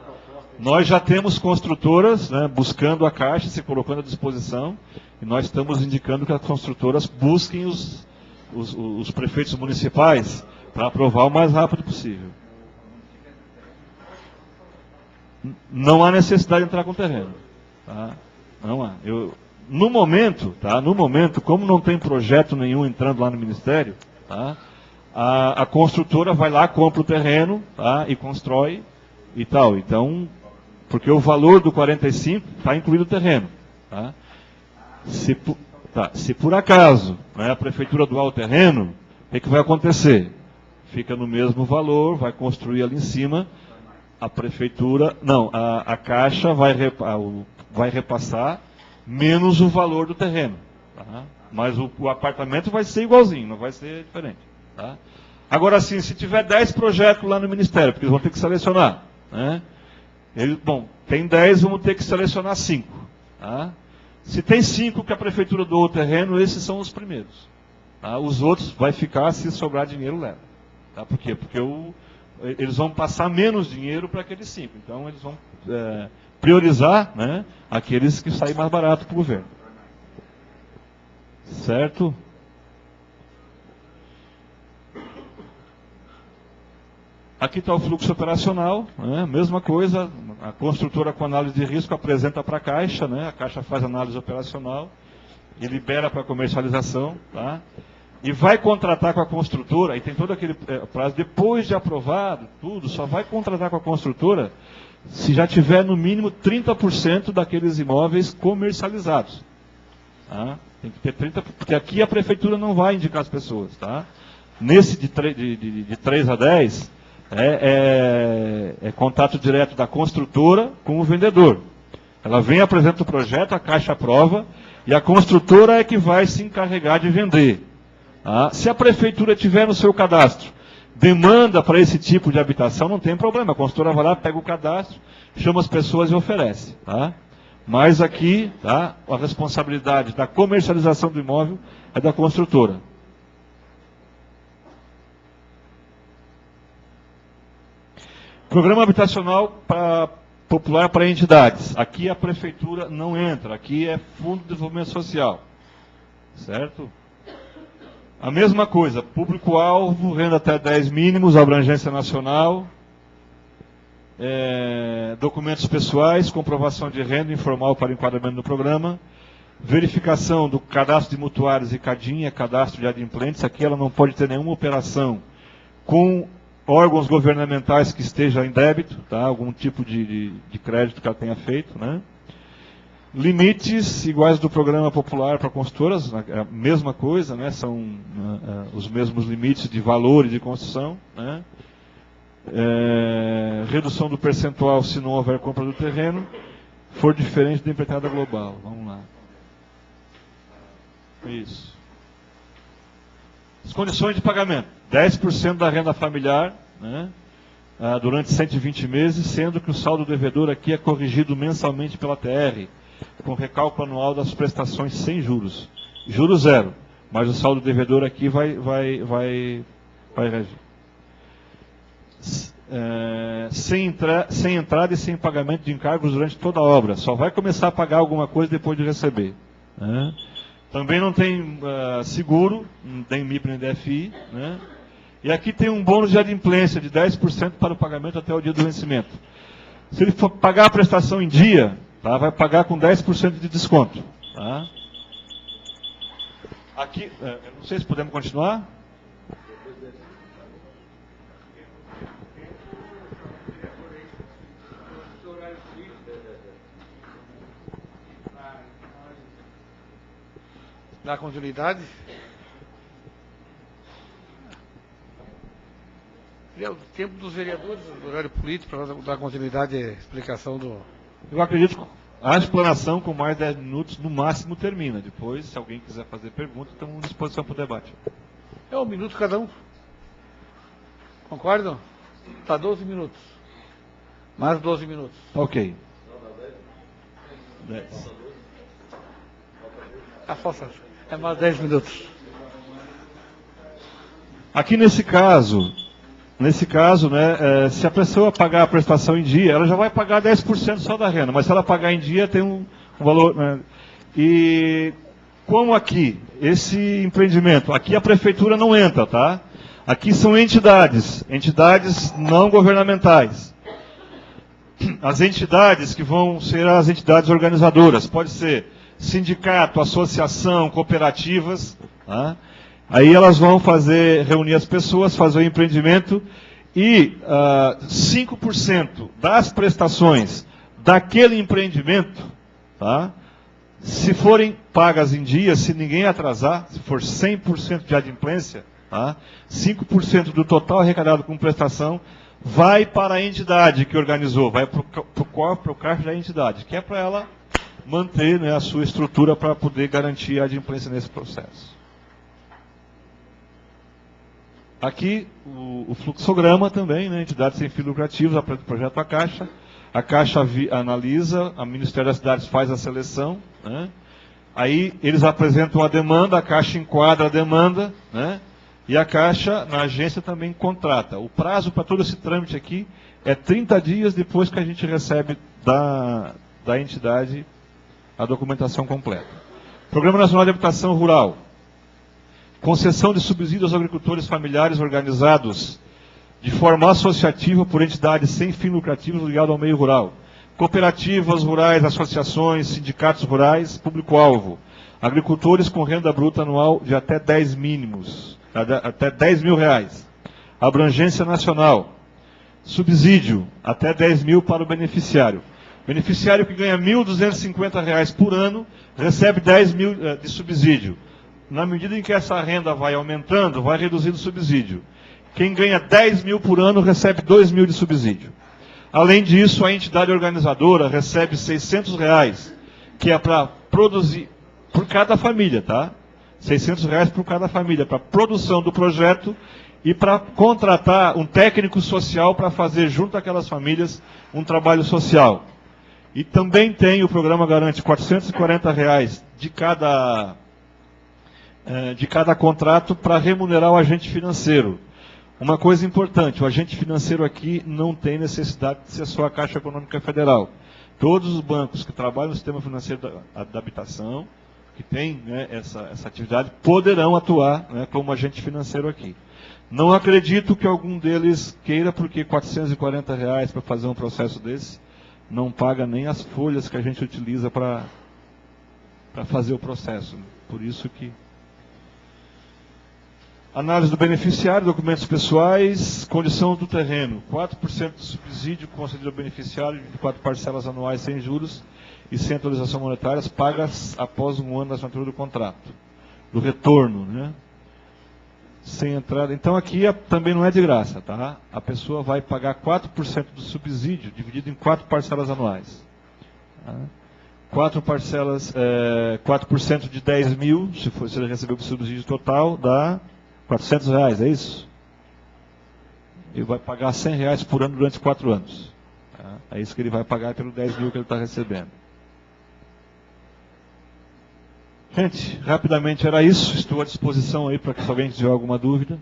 Nós já temos construtoras, né, buscando a Caixa, se colocando à disposição, e nós estamos indicando que as construtoras busquem os prefeitos municipais para aprovar o mais rápido possível. Não há necessidade de entrar com o terreno. Tá? Não há. No momento, como não tem projeto nenhum entrando lá no Ministério, tá? A construtora vai lá, compra o terreno, tá? E constrói e tal. Então, porque o valor do 45 está incluído o terreno. Tá? Se por acaso, né, a prefeitura doar o terreno, o que vai acontecer? Fica no mesmo valor, vai construir ali em cima, a prefeitura, não, a Caixa vai repassar menos o valor do terreno. Tá? Mas o apartamento vai ser igualzinho, não vai ser diferente. Tá? Agora sim, se tiver 10 projetos lá no Ministério, porque eles vão ter que selecionar. Né? Tem 10, vamos ter que selecionar 5. Tá? Se tem 5 que a prefeitura doou o terreno, esses são os primeiros. Tá? Os outros vai ficar, se sobrar dinheiro, leva. Tá? Por quê? Porque eles vão passar menos dinheiro para aqueles 5. Então eles vão priorizar, né, aqueles que saem mais barato para o governo. Certo? Aqui está o fluxo operacional, né, mesma coisa, a construtora com análise de risco apresenta para a Caixa, né, a Caixa faz análise operacional e libera para comercialização, tá? E vai contratar com a construtora, e tem todo aquele prazo, depois de aprovado, tudo, só vai contratar com a construtora se já tiver no mínimo 30% daqueles imóveis comercializados. Tá? Tem que ter 30%, porque aqui a prefeitura não vai indicar as pessoas. Tá? Nesse de 3 a 10, é contato direto da construtora com o vendedor. Ela vem, apresenta o projeto, a Caixa aprova, e a construtora é que vai se encarregar de vender. Tá? Se a prefeitura tiver no seu cadastro demanda para esse tipo de habitação, não tem problema. A construtora vai lá, pega o cadastro, chama as pessoas e oferece. Tá? Mas aqui, tá, a responsabilidade da comercialização do imóvel é da construtora. Programa habitacional popular para entidades. Aqui a prefeitura não entra. Aqui é Fundo de Desenvolvimento Social. Certo? A mesma coisa, público-alvo, renda até 10 mínimos, abrangência nacional, documentos pessoais, comprovação de renda informal para enquadramento no programa, verificação do cadastro de mutuários e cadinha, cadastro de adimplentes. Aqui ela não pode ter nenhuma operação com órgãos governamentais que esteja em débito, tá? Algum tipo de crédito que ela tenha feito, né? Limites iguais do programa popular para construtoras, a mesma coisa, né? São os mesmos limites de valor e de construção. Né? redução do percentual se não houver compra do terreno, for diferente da empreitada global. Vamos lá. Isso. As condições de pagamento. 10% da renda familiar, né, durante 120 meses, sendo que o saldo devedor aqui é corrigido mensalmente pela TR, com recálculo anual das prestações sem juros. Juros zero, mas o saldo devedor aqui vai regir. Sem entrada e sem pagamento de encargos durante toda a obra. Só vai começar a pagar alguma coisa depois de receber. Né? Também não tem seguro, não tem MIP nem DFI. Né? E aqui tem um bônus de adimplência de 10% para o pagamento até o dia do vencimento. Se ele for pagar a prestação em dia, tá, vai pagar com 10% de desconto. Tá? Aqui, eu não sei se podemos continuar. Dá continuidade. É o tempo dos vereadores, do horário político, para dar continuidade à explicação do... Eu acredito que a explanação com mais 10 minutos, no máximo, termina. Depois, se alguém quiser fazer pergunta, estamos à disposição para o debate. É 1 minuto cada um. Concordam? Está 12 minutos. Mais 12 minutos. Ok. 10. Força. É mais 10 minutos. Aqui nesse caso, né, se a pessoa pagar a prestação em dia, ela já vai pagar 10% só da renda, mas se ela pagar em dia tem um valor... Né, e como aqui, esse empreendimento, aqui a prefeitura não entra, tá? Aqui são entidades não governamentais. As entidades que vão ser as entidades organizadoras, pode ser sindicato, associação, cooperativas, tá? Aí elas vão reunir as pessoas, fazer o empreendimento e 5% das prestações daquele empreendimento, tá? Se forem pagas em dia, se ninguém atrasar, se for 100% de adimplência, tá? 5% do total arrecadado com prestação vai para a entidade que organizou, vai para o caixa da entidade, que é para ela manter, né, a sua estrutura para poder garantir a adimplência nesse processo. Aqui o fluxograma também, né, entidades sem fins lucrativos, apresenta o projeto à Caixa. A Caixa analisa, o Ministério das Cidades faz a seleção, né, aí eles apresentam a demanda, a Caixa enquadra a demanda, né, e a Caixa, na agência, também contrata. O prazo para todo esse trâmite aqui é 30 dias depois que a gente recebe da entidade a documentação completa. Programa Nacional de Habitação Rural. Concessão de subsídios aos agricultores familiares organizados de forma associativa por entidades sem fins lucrativos ligadas ao meio rural. Cooperativas rurais, associações, sindicatos rurais, público-alvo. Agricultores com renda bruta anual de até 10 mínimos, até 10 mil reais. Abrangência nacional. Subsídio, até 10 mil para o beneficiário. Beneficiário que ganha R$ 1.250 por ano, recebe 10 mil de subsídio. Na medida em que essa renda vai aumentando, vai reduzindo o subsídio. Quem ganha 10 mil por ano, recebe 2 mil de subsídio. Além disso, a entidade organizadora recebe R$ 600, que é para produzir, por cada família, tá? R$ 600 por cada família, para produção do projeto e para contratar um técnico social para fazer junto àquelas famílias um trabalho social. E também tem, o programa garante R$ 440 de cada contrato para remunerar o agente financeiro. Uma coisa importante, o agente financeiro aqui não tem necessidade de ser só a Caixa Econômica Federal. Todos os bancos que trabalham no sistema financeiro da habitação, que tem, né, essa atividade, poderão atuar, né, como agente financeiro aqui. Não acredito que algum deles queira, porque R$ 440 para fazer um processo desse, não paga nem as folhas que a gente utiliza para fazer o processo. Por isso que... Análise do beneficiário, documentos pessoais, condição do terreno. 4% de subsídio concedido ao beneficiário, 24 parcelas anuais sem juros e sem atualização monetária, pagas após um ano da assinatura do contrato. Do retorno, né? sem entrada. Então aqui também não é de graça, tá? A pessoa vai pagar 4% do subsídio, dividido em 4 parcelas anuais. Tá? 4 parcelas, 4% de 10 mil, se ele receber o subsídio total, dá R$400, é isso? Ele vai pagar R$100 por ano durante 4 anos. Tá? É isso que ele vai pagar pelo 10 mil que ele está recebendo. Gente, rapidamente era isso. Estou à disposição aí para que se alguém tiver alguma dúvida.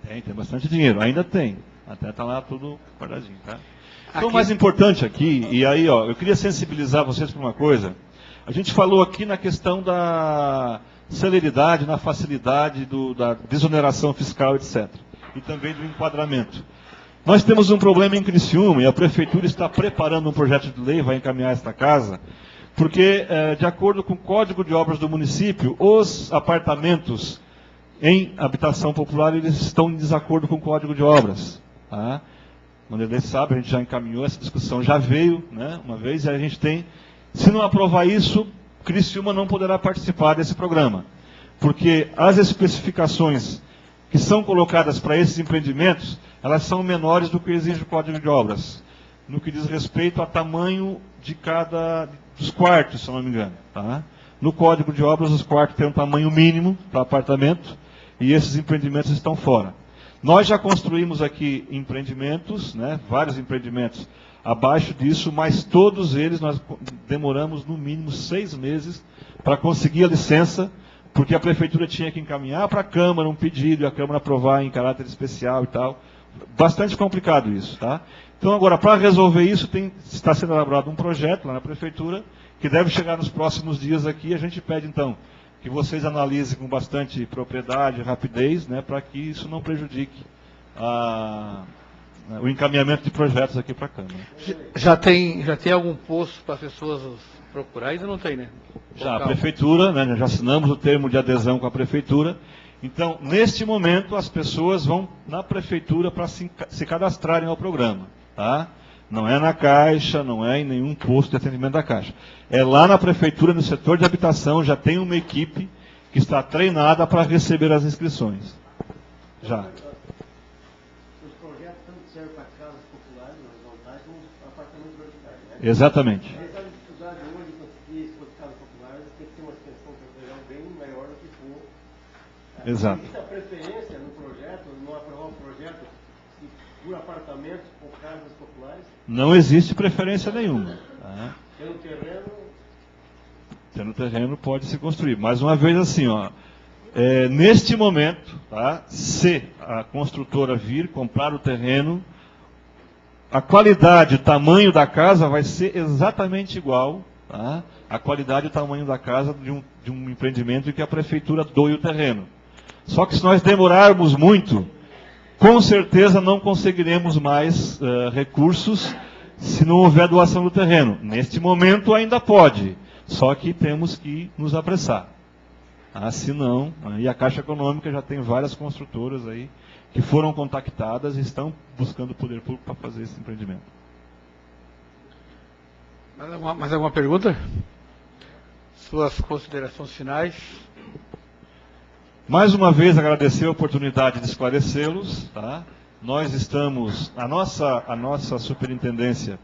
Tem bastante dinheiro, ainda tem. Até está lá tudo guardadinho, tá? Então, o mais importante aqui, e aí, ó, eu queria sensibilizar vocês para uma coisa. A gente falou aqui na questão da celeridade, na facilidade da desoneração fiscal, etc. E também do enquadramento. Nós temos um problema em Criciúma e a Prefeitura está preparando um projeto de lei, vai encaminhar esta casa, porque, de acordo com o Código de Obras do município, os apartamentos em habitação popular, eles estão em desacordo com o Código de Obras. Tá? O Vanderlei sabe, a gente já encaminhou, essa discussão já veio, né, uma vez, e a gente tem, se não aprovar isso, Criciúma não poderá participar desse programa, porque as especificações que são colocadas para esses empreendimentos, elas são menores do que exige o Código de Obras, no que diz respeito a tamanho de dos quartos, se eu não me engano. Tá? No Código de Obras, os quartos têm um tamanho mínimo para apartamento, e esses empreendimentos estão fora. Nós já construímos aqui empreendimentos, né, vários empreendimentos abaixo disso, mas todos eles nós demoramos no mínimo 6 meses para conseguir a licença, porque a Prefeitura tinha que encaminhar para a Câmara um pedido, e a Câmara aprovar em caráter especial e tal. Bastante complicado isso, tá? Então agora, para resolver isso, está sendo elaborado um projeto lá na Prefeitura, que deve chegar nos próximos dias aqui. A gente pede então que vocês analisem com bastante propriedade e rapidez, né, para que isso não prejudique o encaminhamento de projetos aqui para a Câmara. Já tem algum posto para as pessoas procurar? Ainda não tem, né? Já, a Prefeitura, né, já assinamos o termo de adesão com a Prefeitura. Então, neste momento, as pessoas vão na Prefeitura para se cadastrarem ao programa. Tá? Não é na Caixa, não é em nenhum posto de atendimento da Caixa. É lá na Prefeitura, no setor de habitação, já tem uma equipe que está treinada para receber as inscrições. Já. Os projetos tanto servem para casas populares, horizontais, como apartamentos verticais, né? Exatamente. Essa dificuldade hoje de conseguir, se fosse casas populares, tem que ter uma extensão territorial bem maior do que for. Exato. Existe a preferência no projeto, não aprovar um projeto por apartamentos ou casas populares? Não existe preferência nenhuma. Tá? Tendo terreno... Tendo terreno pode se construir. Mais uma vez assim, ó, neste momento, tá, se a construtora vir comprar o terreno, a qualidade, o tamanho da casa vai ser exatamente igual, tá, à qualidade e tamanho da casa de um empreendimento em que a Prefeitura doe o terreno. Só que se nós demorarmos muito, com certeza não conseguiremos mais recursos se não houver doação do terreno. Neste momento ainda pode, só que temos que nos apressar. Se não, e a Caixa Econômica já tem várias construtoras aí que foram contactadas e estão buscando o poder público para fazer esse empreendimento. Mais alguma pergunta? Suas considerações finais? Mais uma vez agradecer a oportunidade de esclarecê-los. Tá? Nós estamos, a nossa superintendência,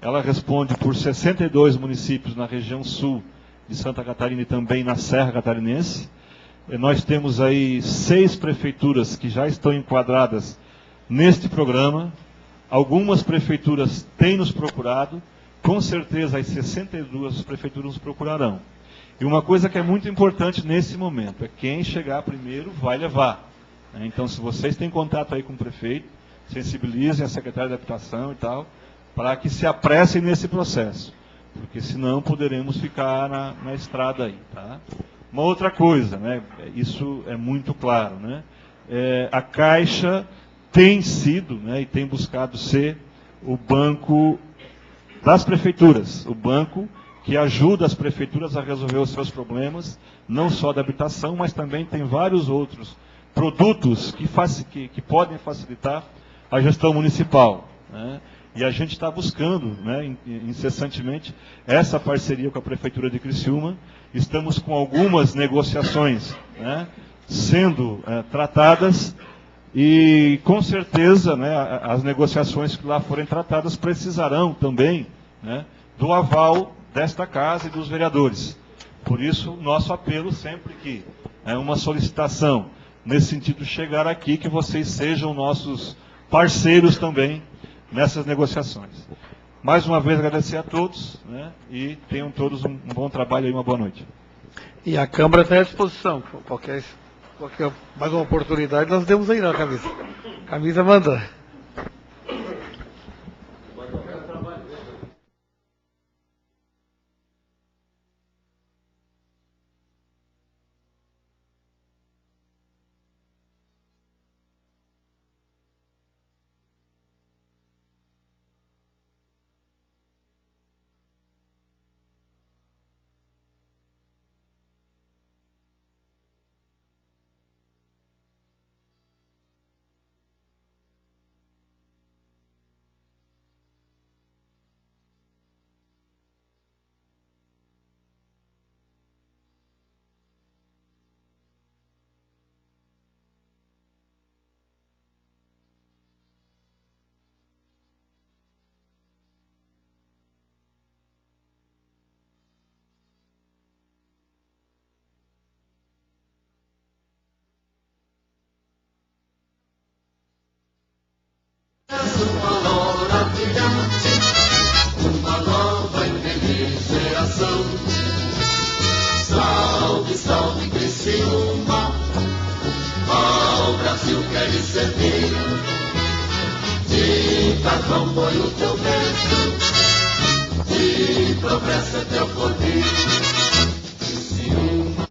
ela responde por 62 municípios na região sul de Santa Catarina e também na Serra Catarinense. E nós temos aí 6 prefeituras que já estão enquadradas neste programa. Algumas prefeituras têm nos procurado, com certeza as 62 prefeituras nos procurarão. E uma coisa que é muito importante nesse momento, é quem chegar primeiro vai levar. Então, se vocês têm contato aí com o prefeito, sensibilizem a secretária de habitação e tal, para que se apressem nesse processo. Porque senão poderemos ficar na estrada aí. Tá? Uma outra coisa, né, isso é muito claro, né, a Caixa tem sido, né, e tem buscado ser o banco das prefeituras, o banco que ajuda as prefeituras a resolver os seus problemas, não só da habitação, mas também tem vários outros produtos que podem facilitar a gestão municipal. Né? E a gente está buscando, né, incessantemente, essa parceria com a Prefeitura de Criciúma. Estamos com algumas negociações, né, sendo tratadas, e com certeza, né, as negociações que lá forem tratadas precisarão também, né, do aval desta casa e dos vereadores. Por isso, nosso apelo sempre que uma solicitação nesse sentido chegar aqui, que vocês sejam nossos parceiros também nessas negociações. Mais uma vez agradecer a todos, né, e tenham todos um bom trabalho e uma boa noite. E a Câmara está à disposição. Qualquer mais uma oportunidade, nós demos aí na camisa. Camisa manda. Uma aurora brilhante, uma nova e feliz geração. Salve, salve Criciúma, ao Brasil queres servir. De carvão foi o teu berço, de progresso é teu poder. Criciúma.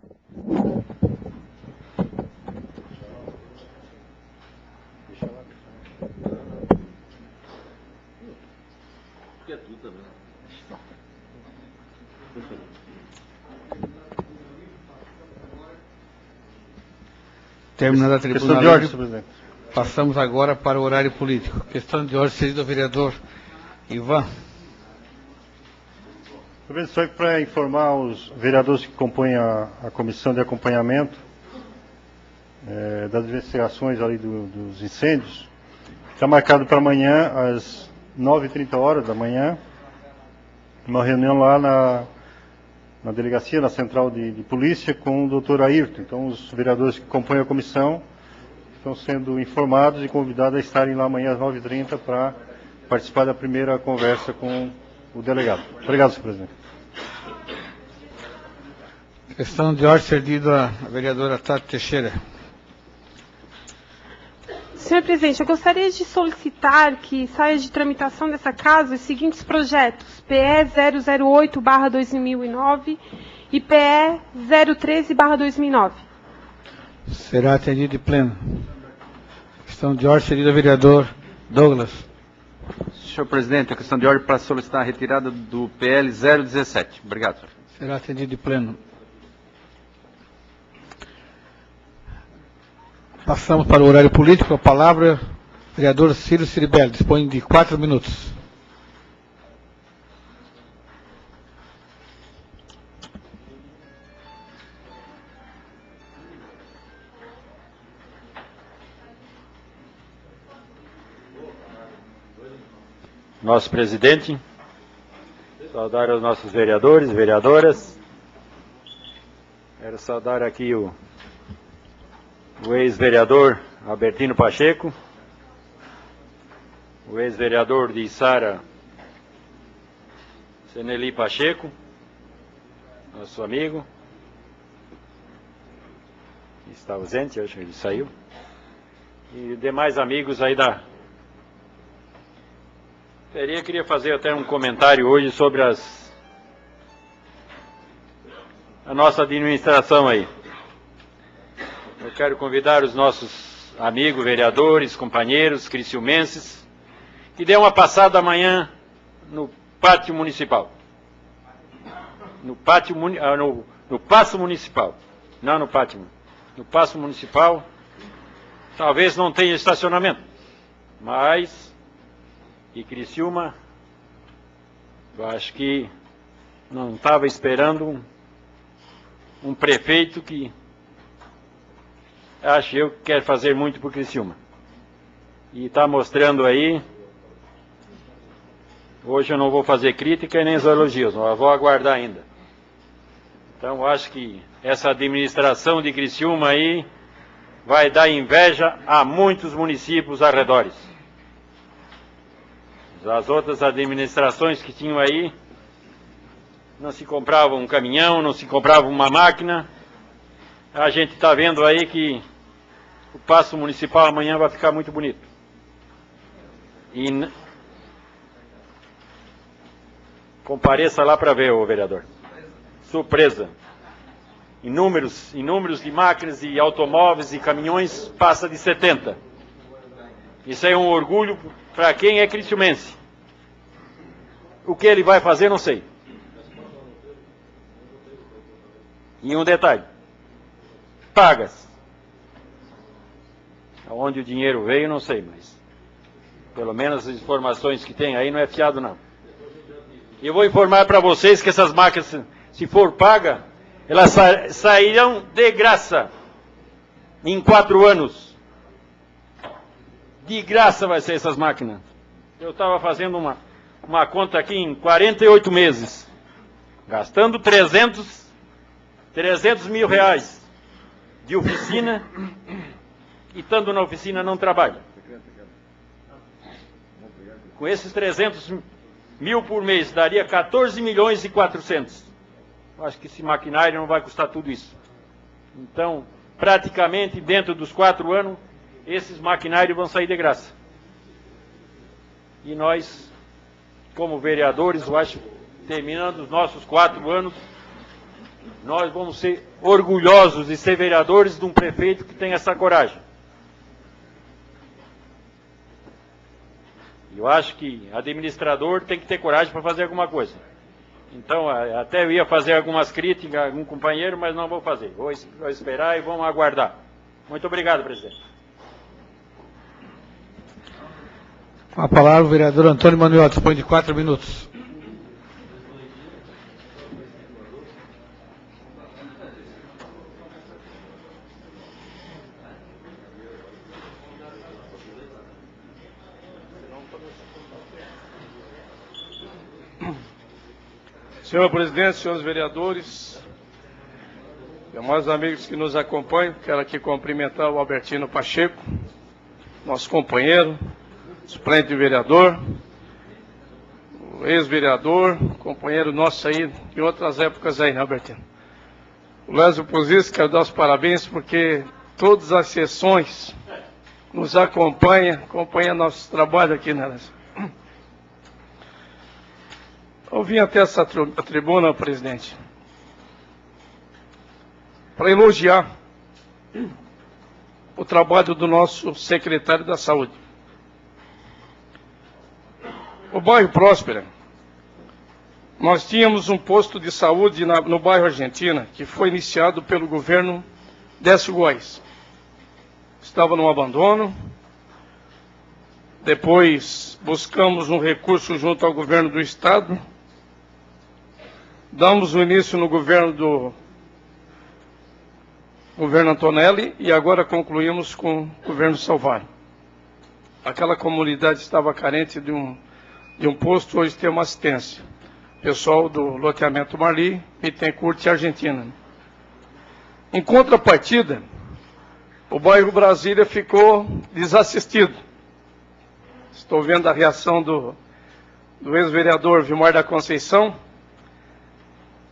Terminada a tribuna, Questão de ordem, senhor presidente. passamos agora para o horário político. Questão de ordem cedida ao vereador Ivan. Senhor presidente, só para informar os vereadores que compõem a comissão de acompanhamento das investigações ali dos incêndios, está marcado para amanhã, às 9h30 da manhã, uma reunião lá na delegacia, na central de polícia, com o doutor Ayrton. Então, os vereadores que compõem a comissão estão sendo informados e convidados a estarem lá amanhã às 9h30 para participar da primeira conversa com o delegado. Obrigado, senhor presidente. Questão de ordem cedida à vereadora Tati Teixeira. Senhor presidente, eu gostaria de solicitar que saia de tramitação dessa casa os seguintes projetos: PE 008/2009 e PE 013/2009. Será atendido de pleno. Questão de ordem cedida ao vereador Douglas. Senhor presidente, a questão de ordem para solicitar a retirada do PL 017. Obrigado, senhor. Será atendido de pleno. Passamos para o horário político. A palavra, vereador Ciro Ciribelli. Dispõe de 4 minutos. Nosso presidente, saudar os nossos vereadores, vereadoras. Quero saudar aqui o ex-vereador Albertino Pacheco, o ex-vereador de Içara, Seneli Pacheco, nosso amigo, que está ausente, acho que ele saiu, e demais amigos aí da... Queria fazer até um comentário hoje sobre a nossa administração aí. Eu quero convidar os nossos amigos, vereadores, companheiros, criciumenses, que dê uma passada amanhã no pátio municipal. No Paço Municipal. Não no pátio. No Paço Municipal. Talvez não tenha estacionamento, mas e Criciúma, eu acho que não estava esperando um prefeito que acho eu que quer fazer muito por Criciúma. E está mostrando aí. Hoje eu não vou fazer crítica e nem elogios, mas vou aguardar ainda. Então eu acho que essa administração de Criciúma aí vai dar inveja a muitos municípios arredores. As outras administrações que tinham aí, não se comprava um caminhão, não se comprava uma máquina. A gente está vendo aí que o Paço Municipal amanhã vai ficar muito bonito. E compareça lá para ver, ô vereador. Surpresa. Inúmeros de máquinas e automóveis e caminhões passa de 70. Isso é um orgulho para quem é criciumense. O que ele vai fazer, não sei. E um detalhe. Pagas. Aonde o dinheiro veio, não sei, mas pelo menos as informações que tem aí não é fiado, não. Eu vou informar para vocês que essas máquinas, se for paga, elas sairão de graça em 4 anos. De graça vai ser essas máquinas. Eu estava fazendo uma conta aqui em 48 meses, gastando 300 mil reais de oficina, e estando na oficina não trabalha. Com esses 300 mil por mês, daria 14 milhões e 400. Acho que esse maquinário não vai custar tudo isso. Então, praticamente dentro dos 4 anos, esses maquinários vão sair de graça. E nós, como vereadores, eu acho, terminando os nossos 4 anos, nós vamos ser orgulhosos de ser vereadores de um prefeito que tem essa coragem. Eu acho que administrador tem que ter coragem para fazer alguma coisa. Então, até eu ia fazer algumas críticas a algum companheiro, mas não vou fazer. Vou esperar e vamos aguardar. Muito obrigado, presidente. Com a palavra o vereador Antônio Manuel, dispõe de 4 minutos. Senhor presidente, senhores vereadores, demais amigos que nos acompanham, quero aqui cumprimentar o Albertino Pacheco, nosso companheiro, suplente de vereador, o ex-vereador, companheiro nosso aí de outras épocas aí, né, Albertino? O Lésio Pozis, quero dar os parabéns porque todas as sessões nos acompanha nosso trabalho aqui, né, Lésio? Eu vim até essa tribuna, presidente, para elogiar o trabalho do nosso secretário da Saúde. O bairro Próspera, nós tínhamos um posto de saúde no bairro Argentina, que foi iniciado pelo governo Décio Góes. Estava no abandono, depois buscamos um recurso junto ao governo do estado, damos o início no governo Antonelli e agora concluímos com o governo Salvador. Aquela comunidade estava carente de um posto, hoje tem uma assistência. Pessoal do loteamento Marli, Bittencourt e Argentina. Em contrapartida, o bairro Brasília ficou desassistido. Estou vendo a reação do ex-vereador Vilmar da Conceição.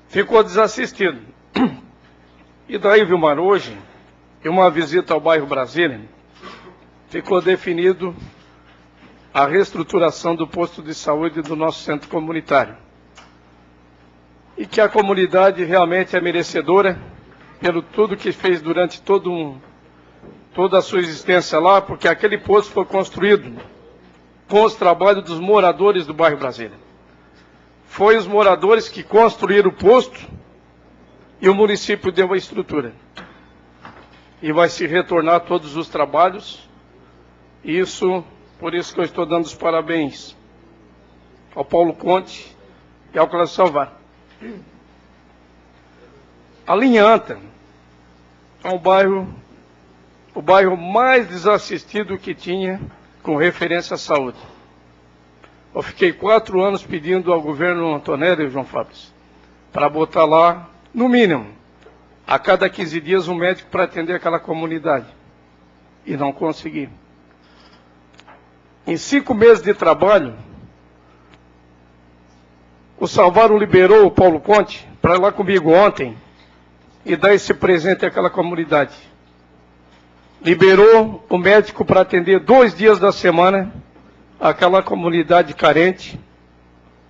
Ficou desassistido. E daí, Vilmar, hoje, em uma visita ao bairro Brasília, ficou definido a reestruturação do posto de saúde do nosso centro comunitário. E que a comunidade realmente é merecedora pelo tudo que fez durante toda a sua existência lá, porque aquele posto foi construído com os trabalhos dos moradores do bairro Brasília. Foi os moradores que construíram o posto e o município deu a estrutura. E vai se retornar todos os trabalhos. Por isso que eu estou dando os parabéns ao Paulo Conte e ao Cláudio Salvar. A linha ANTA é o bairro mais desassistido que tinha com referência à saúde. Eu fiquei 4 anos pedindo ao governo Antonelli e João Fábio para botar lá, no mínimo, a cada 15 dias um médico para atender aquela comunidade. E não consegui. Em 5 meses de trabalho, o Salvaro liberou o Paulo Conte para ir lá comigo ontem e dar esse presente àquela comunidade. Liberou o médico para atender 2 dias da semana aquela comunidade carente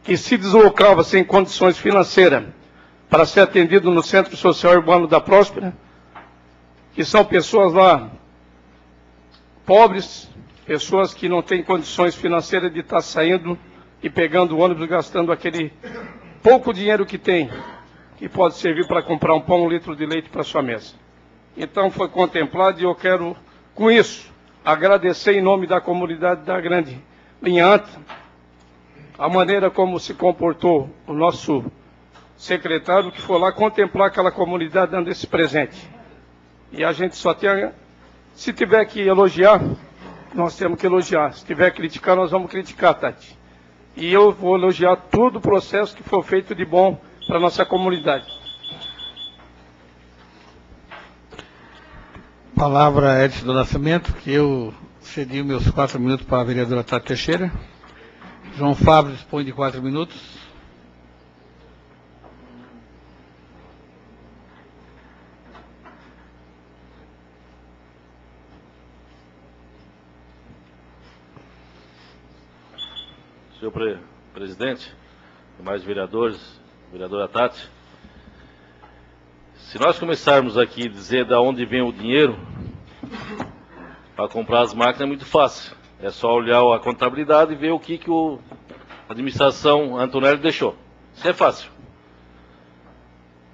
que se deslocava sem condições financeiras para ser atendido no Centro Social Urbano da Próspera, que são pessoas lá pobres, pessoas que não têm condições financeiras de estar saindo e pegando o ônibus, gastando aquele pouco dinheiro que tem, que pode servir para comprar um pão, 1 litro de leite para sua mesa. Então foi contemplado e eu quero, com isso, agradecer em nome da comunidade da Grande Linha ANTA, a maneira como se comportou o nosso secretário, que foi lá contemplar aquela comunidade dando esse presente. E a gente só tem, se tiver que elogiar, nós temos que elogiar. Se tiver que criticar, nós vamos criticar, Tati. E eu vou elogiar todo o processo que foi feito de bom para a nossa comunidade. Palavra Edson do Nascimento, que eu cedi os meus 4 minutos para a vereadora Tati Teixeira. João Fábio dispõe de 4 minutos. Senhor presidente, demais vereadores, vereadora Tati, se nós começarmos aqui a dizer de onde vem o dinheiro para comprar as máquinas, é muito fácil. É só olhar a contabilidade e ver o que a administração Antonelli deixou. Isso é fácil.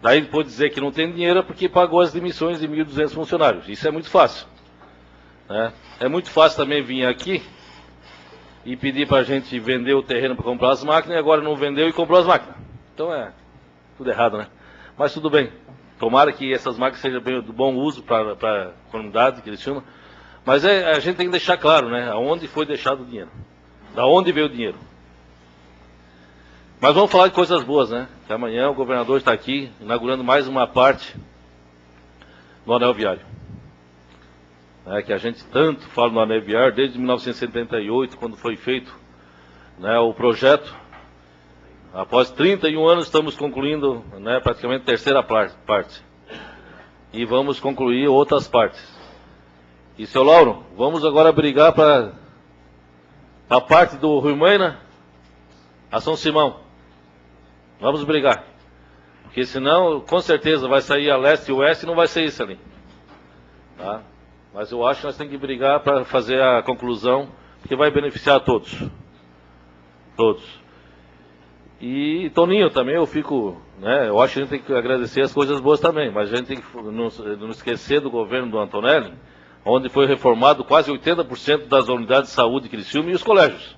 Daí pode dizer que não tem dinheiro porque pagou as demissões de 1.200 funcionários. Isso é muito fácil. Né? É muito fácil também vir aqui e pedir para a gente vender o terreno para comprar as máquinas, e agora não vendeu e comprou as máquinas. Então é tudo errado, né? Mas tudo bem. Tomara que essas máquinas sejam de bom uso para a comunidade, que eles chamam. Mas a gente tem que deixar claro, né? Aonde foi deixado o dinheiro. Da onde veio o dinheiro. Mas vamos falar de coisas boas, né? Que amanhã o governador está aqui, inaugurando mais uma parte do anel viário. Que a gente tanto fala no anel viário, desde 1978, quando foi feito, né, o projeto. Após 31 anos estamos concluindo, né, praticamente a terceira parte. E vamos concluir outras partes. E, seu Lauro, vamos agora brigar para a parte do Rio Maina a São Simão. Vamos brigar. Porque senão, com certeza, vai sair a leste e oeste e não vai ser isso ali. Tá? Mas eu acho que nós temos que brigar para fazer a conclusão, porque vai beneficiar a todos. Todos. E Toninho também, eu fico, né, eu acho que a gente tem que agradecer as coisas boas também, mas a gente tem que não esquecer do governo do Antonelli, onde foi reformado quase 80% das unidades de saúde que eles filmam e os colégios.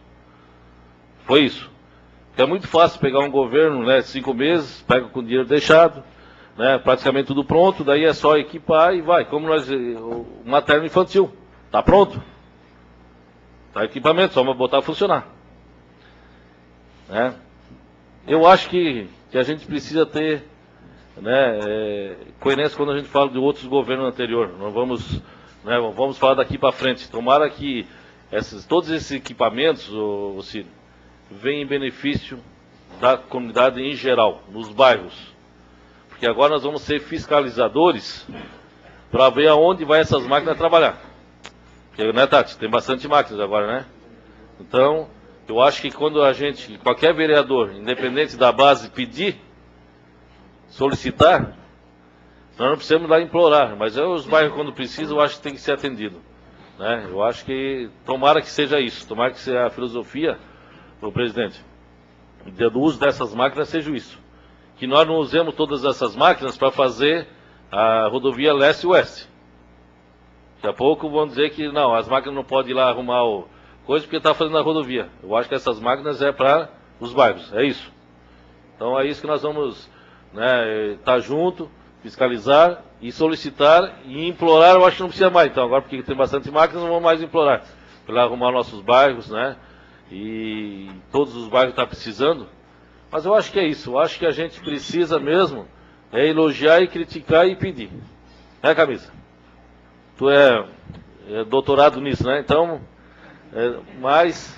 Foi isso. É muito fácil pegar um governo, né, 5 meses, pega com o dinheiro deixado, né, praticamente tudo pronto, daí é só equipar e vai. Como nós, o materno infantil, está pronto. Está equipamento, só botar a funcionar. Né? Eu acho que a gente precisa ter, né, coerência quando a gente fala de outros governos anteriores. Nós vamos, né, vamos falar daqui para frente. Tomara que todos esses equipamentos, Ciro, venham em benefício da comunidade em geral, nos bairros. Porque agora nós vamos ser fiscalizadores para ver aonde vai essas máquinas trabalhar. Porque, né, Tati, tem bastante máquinas agora, né? Então, eu acho que quando qualquer vereador, independente da base, pedir, solicitar, nós não precisamos lá implorar, mas os bairros, quando precisam, eu acho que tem que ser atendido. Né? Eu acho que, tomara que seja isso, tomara que seja a filosofia do presidente, do uso dessas máquinas seja isso. Que nós não usemos todas essas máquinas para fazer a rodovia leste e oeste. Daqui a pouco vão dizer que não, as máquinas não podem ir lá arrumar coisa porque está fazendo a rodovia. Eu acho que essas máquinas é para os bairros, é isso. Então é isso que nós vamos, né, estar junto, fiscalizar e solicitar e implorar. Eu acho que não precisa mais, então, agora porque tem bastante máquinas, não vamos mais implorar, para arrumar nossos bairros, né, e todos os bairros estão precisando. Mas eu acho que é isso, eu acho que a gente precisa mesmo elogiar e criticar e pedir. Né, Camisa? Tu é doutorado nisso, né? Então, mas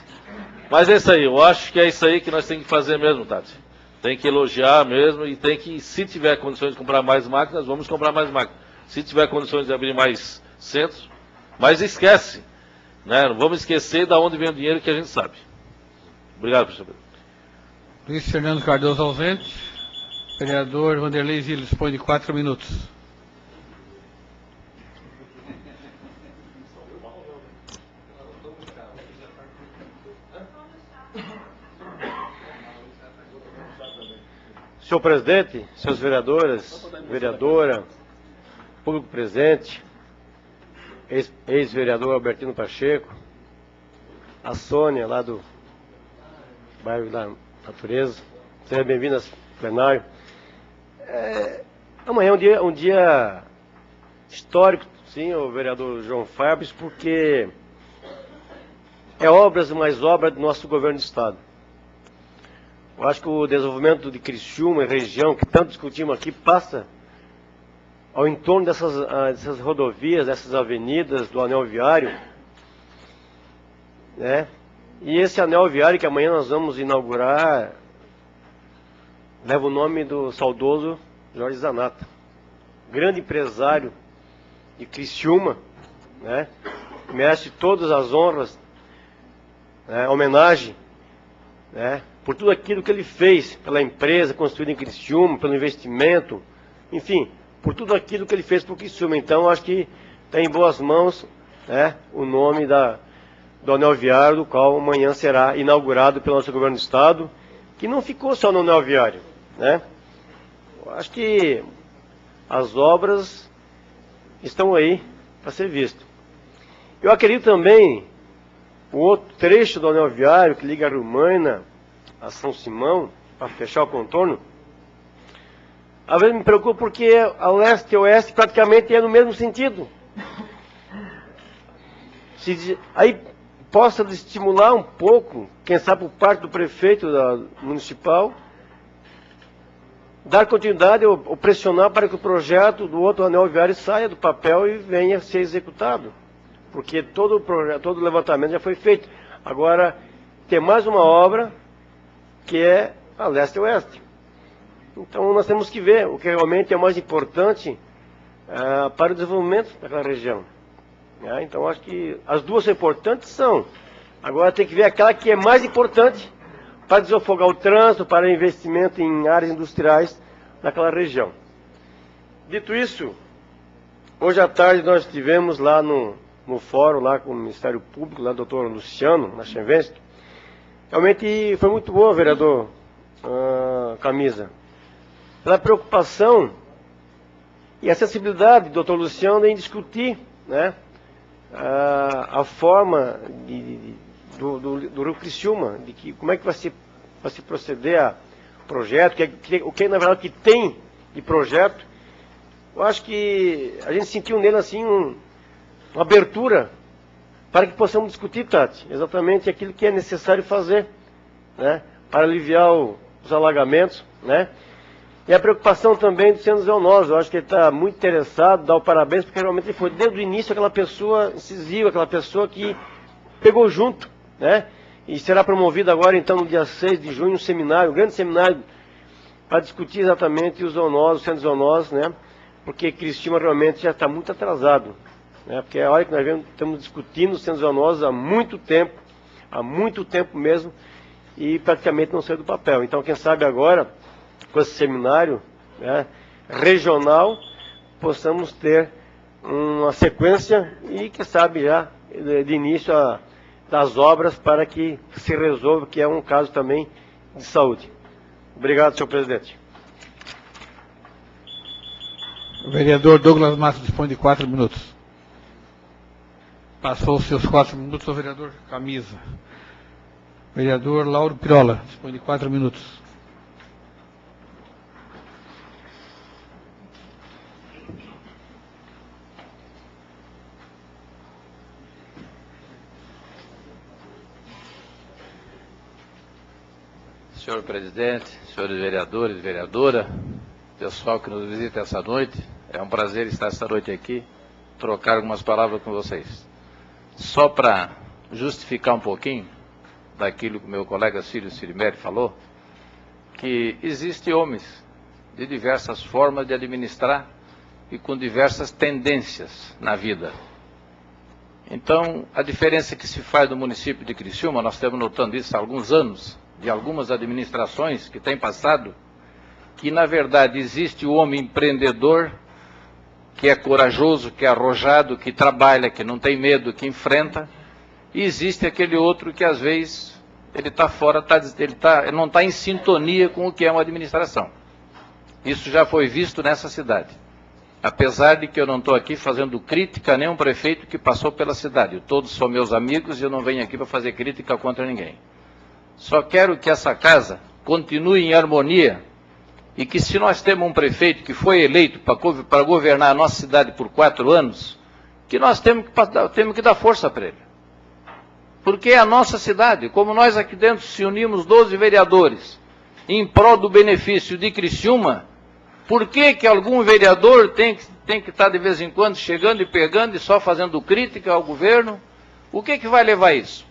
é isso aí, eu acho que é isso aí que nós temos que fazer mesmo, Tati. Tem que elogiar mesmo e tem que, se tiver condições de comprar mais máquinas, vamos comprar mais máquinas. Se tiver condições de abrir mais centros, mas esquece, né? Não vamos esquecer de onde vem o dinheiro que a gente sabe. Obrigado, professor. Luiz Fernando Cardoso ausente. Vereador Vanderlei Zilli dispõe de 4 minutos. Senhor presidente, senhores vereadores, vereadora, público presente, ex-vereador Albertino Pacheco, a Sônia, lá do bairro da Natureza, seja bem-vindo ao plenário. Amanhã é um dia histórico, sim, o vereador João Fabres, porque é obras e mais obras do nosso governo do Estado. Eu acho que o desenvolvimento de Criciúma e região, que tanto discutimos aqui, passa ao entorno dessas rodovias, dessas avenidas, do anel viário, né? E esse anel viário que amanhã nós vamos inaugurar leva o nome do saudoso Jorge Zanata, grande empresário de Criciúma, né? Merece todas as honras, né? Homenagem, né? Por tudo aquilo que ele fez pela empresa construída em Criciúma, pelo investimento, enfim, por tudo aquilo que ele fez por Criciúma. Então, acho que está em boas mãos, né, o nome do anel viário, do qual amanhã será inaugurado pelo nosso governo do Estado, que não ficou só no anel viário, né? Eu acho que as obras estão aí para ser visto. Eu acredito também o outro trecho do anel viário que liga a Rumaina a São Simão, para fechar o contorno. Às vezes me preocupa porque a leste e oeste praticamente é no mesmo sentido. Aí possa estimular um pouco, quem sabe por parte do prefeito municipal, dar continuidade ou pressionar para que o projeto do outro anel viário saia do papel e venha a ser executado. Porque todo o levantamento já foi feito. Agora, tem mais uma obra que é a leste e oeste. Então nós temos que ver o que realmente é mais importante para o desenvolvimento daquela região. Então acho que as duas são importantes, são. Agora tem que ver aquela que é mais importante para desafogar o trânsito, para investimento em áreas industriais naquela região. Dito isso, hoje à tarde nós estivemos lá no fórum, lá com o Ministério Público, lá do doutor Luciano, na Chenvensky. Realmente foi muito bom, vereador Camisa, pela preocupação e a sensibilidade do doutor Luciano em discutir, né, a forma do Rio Criciúma, de que, como é que vai se proceder a projeto, o que na verdade que tem de projeto. Eu acho que a gente sentiu nele assim uma abertura para que possamos discutir, Tati, exatamente aquilo que é necessário fazer, né, para aliviar os alagamentos, né, e a preocupação também do Centro Zeonoso. Eu acho que ele está muito interessado, dá o parabéns, porque realmente ele foi desde o início aquela pessoa incisiva, aquela pessoa que pegou junto, né, e será promovido agora, então, no dia 6 de junho, um seminário, um grande seminário, para discutir exatamente os zoonosos, os centros zoonosos, né, porque Criciúma realmente já está muito atrasado. Porque é a hora que nós estamos discutindo os centros zoonosos há muito tempo mesmo, e praticamente não saiu do papel. Então, quem sabe agora, com esse seminário, né, regional, possamos ter uma sequência e, quem sabe, já de início das obras para que se resolva, que é um caso também de saúde. Obrigado, senhor presidente. O vereador Douglas Matos dispõe de 4 minutos. Passou os seus 4 minutos ao vereador Camisa. Vereador Lauro Pirola, dispõe de 4 minutos. Senhor presidente, senhores vereadores, vereadora, pessoal que nos visita essa noite, é um prazer estar esta noite aqui, trocar algumas palavras com vocês. Só para justificar um pouquinho daquilo que o meu colega Círio Cirimeri falou, que existem homens de diversas formas de administrar e com diversas tendências na vida. Então, a diferença que se faz no município de Criciúma, nós estamos notando isso há alguns anos, de algumas administrações que têm passado, que na verdade existe o homem empreendedor, que é corajoso, que é arrojado, que trabalha, que não tem medo, que enfrenta, e existe aquele outro que às vezes ele está fora, ele não está em sintonia com o que é uma administração. Isso já foi visto nessa cidade. Apesar de que eu não estou aqui fazendo crítica a nenhum prefeito que passou pela cidade. Todos são meus amigos e eu não venho aqui para fazer crítica contra ninguém. Só quero que essa casa continue em harmonia e que, se nós temos um prefeito que foi eleito para governar a nossa cidade por 4 anos, que nós temos que dar força para ele. Porque é a nossa cidade. Como nós aqui dentro se unimos 12 vereadores em prol do benefício de Criciúma, por que algum vereador tem que estar de vez em quando chegando e pegando e só fazendo crítica ao governo? O que vai levar isso?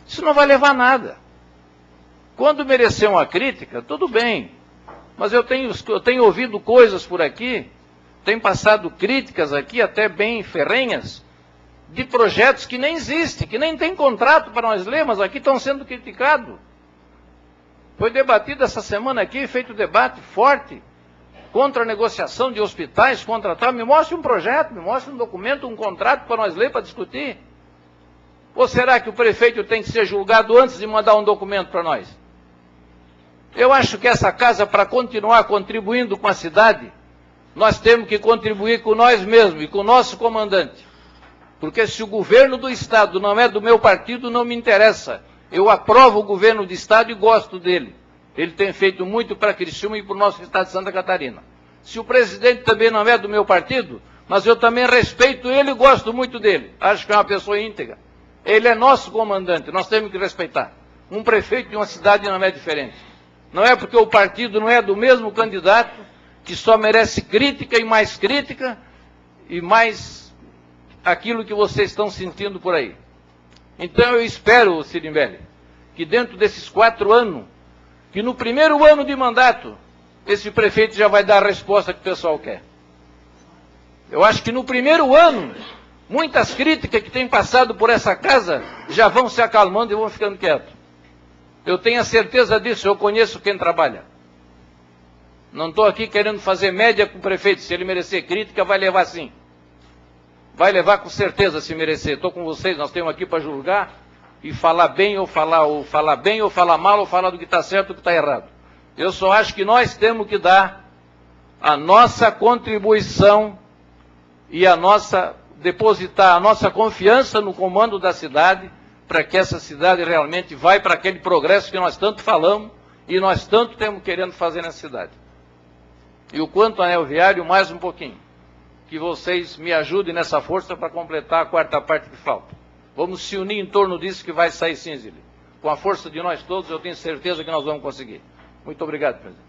Isso não vai levar a nada. Quando merecer uma crítica, tudo bem. Mas eu tenho ouvido coisas por aqui, tenho passado críticas aqui, até bem ferrenhas, de projetos que nem existem, que nem tem contrato para nós ler, mas aqui estão sendo criticados. Foi debatido essa semana aqui, feito debate forte, contra a negociação de hospitais, contra tal. Me mostre um projeto, me mostre um documento, um contrato para nós ler, para discutir. Ou será que o prefeito tem que ser julgado antes de mandar um documento para nós? Eu acho que essa casa, para continuar contribuindo com a cidade, nós temos que contribuir com nós mesmos e com o nosso comandante. Porque se o governo do Estado não é do meu partido, não me interessa. Eu aprovo o governo do Estado e gosto dele. Ele tem feito muito para Criciúma e para o nosso Estado de Santa Catarina. Se o presidente também não é do meu partido, mas eu também respeito ele e gosto muito dele. Acho que é uma pessoa íntegra. Ele é nosso comandante, nós temos que respeitar. Um prefeito de uma cidade não é diferente. Não é porque o partido não é do mesmo candidato que só merece crítica e mais aquilo que vocês estão sentindo por aí. Então eu espero, Cirimeli, que dentro desses 4 anos, que no primeiro ano de mandato, esse prefeito já vai dar a resposta que o pessoal quer. Eu acho que no primeiro ano, muitas críticas que têm passado por essa casa já vão se acalmando e vão ficando quietos. Eu tenho a certeza disso, eu conheço quem trabalha. Não estou aqui querendo fazer média com o prefeito. Se ele merecer crítica, vai levar sim. Vai levar com certeza se merecer. Estou com vocês, nós temos aqui para julgar e falar bem ou falar bem ou falar mal ou falar do que está certo ou do que está errado. Eu só acho que nós temos que dar a nossa contribuição e depositar a nossa confiança no comando da cidade, para que essa cidade realmente vai para aquele progresso que nós tanto falamos e nós tanto temos querendo fazer nessa cidade. E o quanto anel viário, mais um pouquinho. Que vocês me ajudem nessa força para completar a 4ª parte que falta. Vamos se unir em torno disso que vai sair sim, Zílio. Com a força de nós todos, eu tenho certeza que nós vamos conseguir. Muito obrigado, presidente.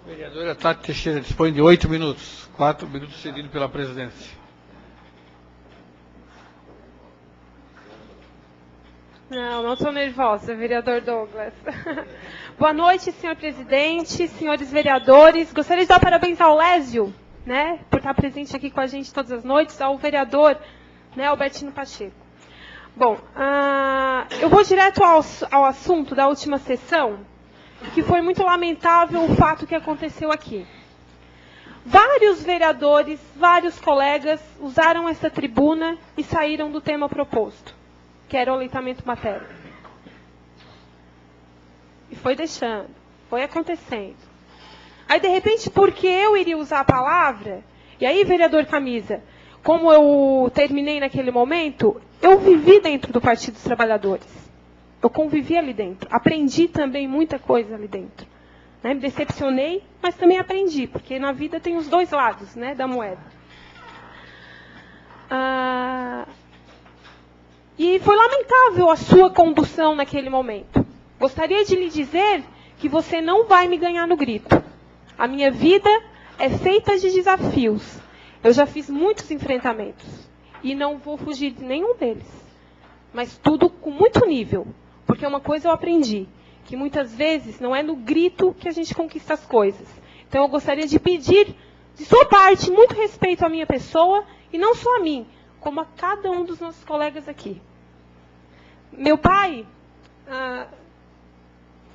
Vereadora Tati Teixeira dispõe de 8 minutos. 4 minutos cedidos pela presidência. Não estou nervosa, vereador Douglas. Boa noite, senhor presidente, senhores vereadores. Gostaria de dar parabéns ao Lésio, né, por estar presente aqui com a gente todas as noites, ao vereador, né, Albertino Pacheco. Bom, eu vou direto ao assunto da última sessão, que foi muito lamentável o fato que aconteceu aqui. Vários vereadores, vários colegas usaram essa tribuna e saíram do tema proposto, que era o aleitamento materno. E foi deixando, foi acontecendo. Aí, de repente, porque eu iria usar a palavra, e aí, vereador Camisa, como eu terminei naquele momento, eu vivi dentro do Partido dos Trabalhadores. Eu convivi ali dentro. Aprendi também muita coisa ali dentro. Né? Me decepcionei, mas também aprendi, porque na vida tem os dois lados, né, da moeda. E foi lamentável a sua condução naquele momento. Gostaria de lhe dizer que você não vai me ganhar no grito. A minha vida é feita de desafios. Eu já fiz muitos enfrentamentos e não vou fugir de nenhum deles. Mas tudo com muito nível, porque uma coisa eu aprendi, que muitas vezes não é no grito que a gente conquista as coisas. Então eu gostaria de pedir, de sua parte, muito respeito à minha pessoa, e não só a mim, como a cada um dos nossos colegas aqui. Meu pai,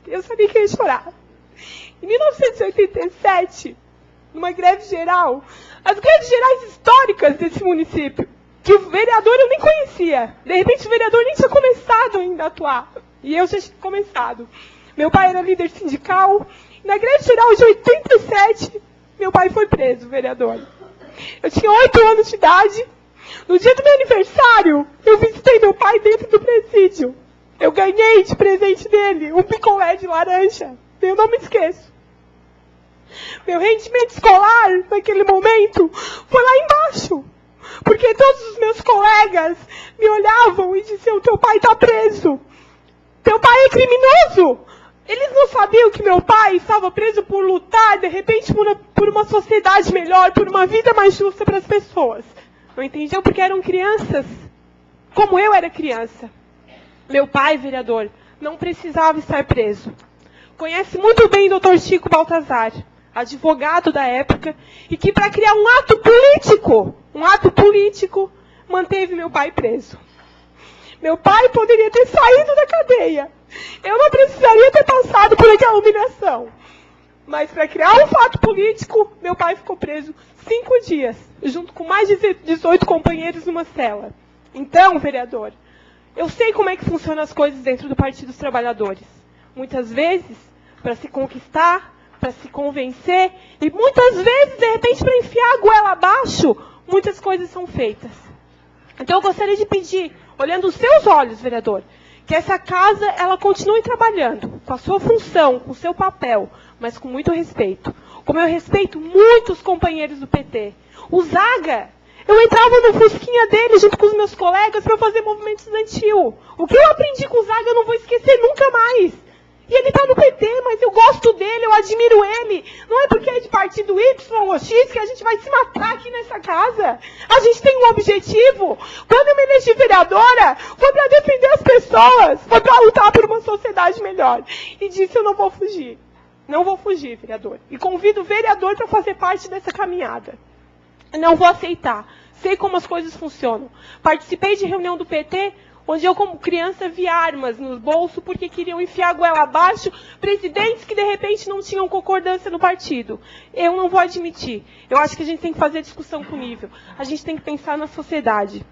eu sabia que eu ia chorar. Em 1987, numa greve geral, as greves gerais históricas desse município, que o vereador eu nem conhecia. De repente o vereador nem tinha começado ainda a atuar. E eu já tinha começado. Meu pai era líder sindical. Na greve geral de 87, meu pai foi preso, vereador. Eu tinha 8 anos de idade. No dia do meu aniversário, eu visitei meu pai dentro do presídio. Eu ganhei de presente dele um picolé de laranja. Eu não me esqueço. Meu rendimento escolar, naquele momento, foi lá embaixo. Porque todos os meus colegas me olhavam e diziam, teu pai está preso. Teu pai é criminoso. Eles não sabiam que meu pai estava preso por lutar, de repente, por uma sociedade melhor, por uma vida mais justa para as pessoas. Não entendiam porque eram crianças, como eu era criança. Meu pai, vereador, não precisava estar preso. Conhece muito bem o Dr. Chico Baltazar, advogado da época, e que para criar um ato político, manteve meu pai preso. Meu pai poderia ter saído da cadeia. Eu não precisaria ter passado por aquela humilhação. Mas para criar um fato político, meu pai ficou preso 5 dias, junto com mais de 18 companheiros numa cela. Então, vereador, eu sei como é que funcionam as coisas dentro do Partido dos Trabalhadores. Muitas vezes, para se conquistar, para se convencer, e muitas vezes, de repente, para enfiar a goela abaixo, muitas coisas são feitas. Então, eu gostaria de pedir, olhando os seus olhos, vereador, que essa casa, ela continue trabalhando, com a sua função, com o seu papel, mas com muito respeito. Como eu respeito muitos companheiros do PT. O Zaga, eu entrava no fusquinha dele, junto com os meus colegas, para fazer movimento estudantil. O que eu aprendi com o Zaga, eu não vou esquecer nunca mais. E ele está no PT, mas eu gosto dele, eu admiro ele. Não é porque é de partido Y ou X que a gente vai se matar aqui nessa casa. A gente tem um objetivo. Quando eu me elegi vereadora, foi para defender as pessoas, foi para lutar por uma sociedade melhor. E disso eu não vou fugir. Não vou fugir, vereador. E convido o vereador para fazer parte dessa caminhada. Não vou aceitar. Sei como as coisas funcionam. Participei de reunião do PT, onde eu, como criança, vi armas no bolso porque queriam enfiar a goela abaixo presidentes que, de repente, não tinham concordância no partido. Eu não vou admitir. Eu acho que a gente tem que fazer discussão com nível. A gente tem que pensar na sociedade.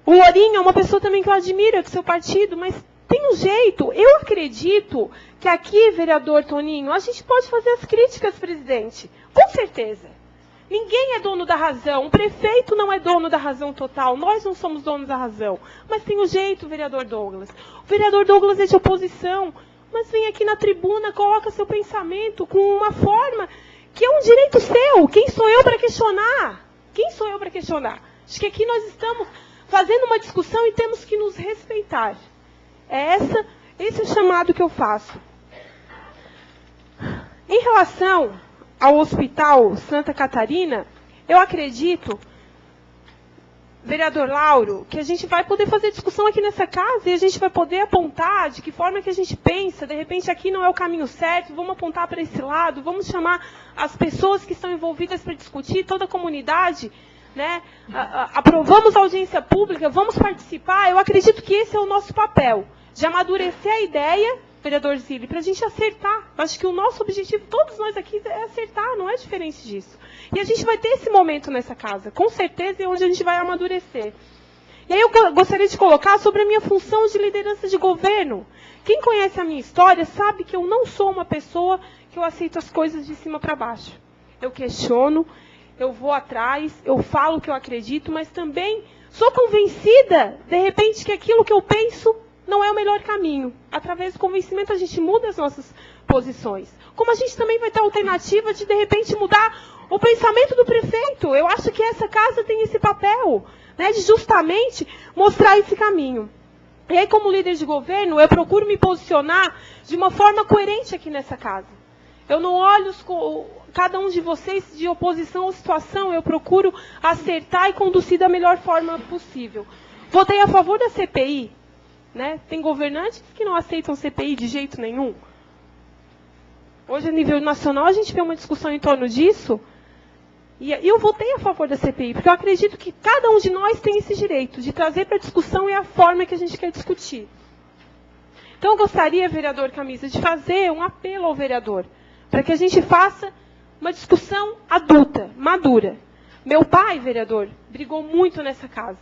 O Lourinho é uma pessoa também que eu admiro, do seu partido, mas tem um jeito. Eu acredito que aqui, vereador Toninho, a gente pode fazer as críticas, presidente. Com certeza. Ninguém é dono da razão. O prefeito não é dono da razão total. Nós não somos donos da razão. Mas tem um jeito, vereador Douglas. O vereador Douglas é de oposição. Mas vem aqui na tribuna, coloca seu pensamento com uma forma que é um direito seu. Quem sou eu para questionar? Quem sou eu para questionar? Acho que aqui nós estamos fazendo uma discussão e temos que nos respeitar. Esse é o chamado que eu faço. Em relação ao Hospital Santa Catarina, eu acredito, vereador Lauro, que a gente vai poder fazer discussão aqui nessa casa e a gente vai poder apontar de que forma que a gente pensa, de repente aqui não é o caminho certo, vamos apontar para esse lado, vamos chamar as pessoas que estão envolvidas para discutir, toda a comunidade, né? Aprovamos a audiência pública, vamos participar. Eu acredito que esse é o nosso papel, de amadurecer a ideia, vereador Zilli, para a gente acertar. Acho que o nosso objetivo, todos nós aqui, é acertar, não é diferente disso. E a gente vai ter esse momento nessa casa, com certeza, é onde a gente vai amadurecer. E aí eu gostaria de colocar sobre a minha função de liderança de governo. Quem conhece a minha história sabe que eu não sou uma pessoa que eu aceito as coisas de cima para baixo. Eu questiono, eu vou atrás, eu falo o que eu acredito, mas também sou convencida, de repente, que aquilo que eu penso não é o melhor caminho. Através do convencimento a gente muda as nossas posições. Como a gente também vai ter a alternativa de repente, mudar o pensamento do prefeito. Eu acho que essa casa tem esse papel, né, de justamente mostrar esse caminho. E aí, como líder de governo, eu procuro me posicionar de uma forma coerente aqui nessa casa. Eu não olho cada um de vocês de oposição ou situação, eu procuro acertar e conduzir da melhor forma possível. Votei a favor da CPI, né? Tem governantes que não aceitam CPI de jeito nenhum. Hoje, a nível nacional, a gente vê uma discussão em torno disso. E eu votei a favor da CPI, porque eu acredito que cada um de nós tem esse direito de trazer para a discussão e a forma que a gente quer discutir. Então, eu gostaria, vereador Camisa, de fazer um apelo ao vereador, para que a gente faça uma discussão adulta, madura. Meu pai, vereador, brigou muito nessa casa.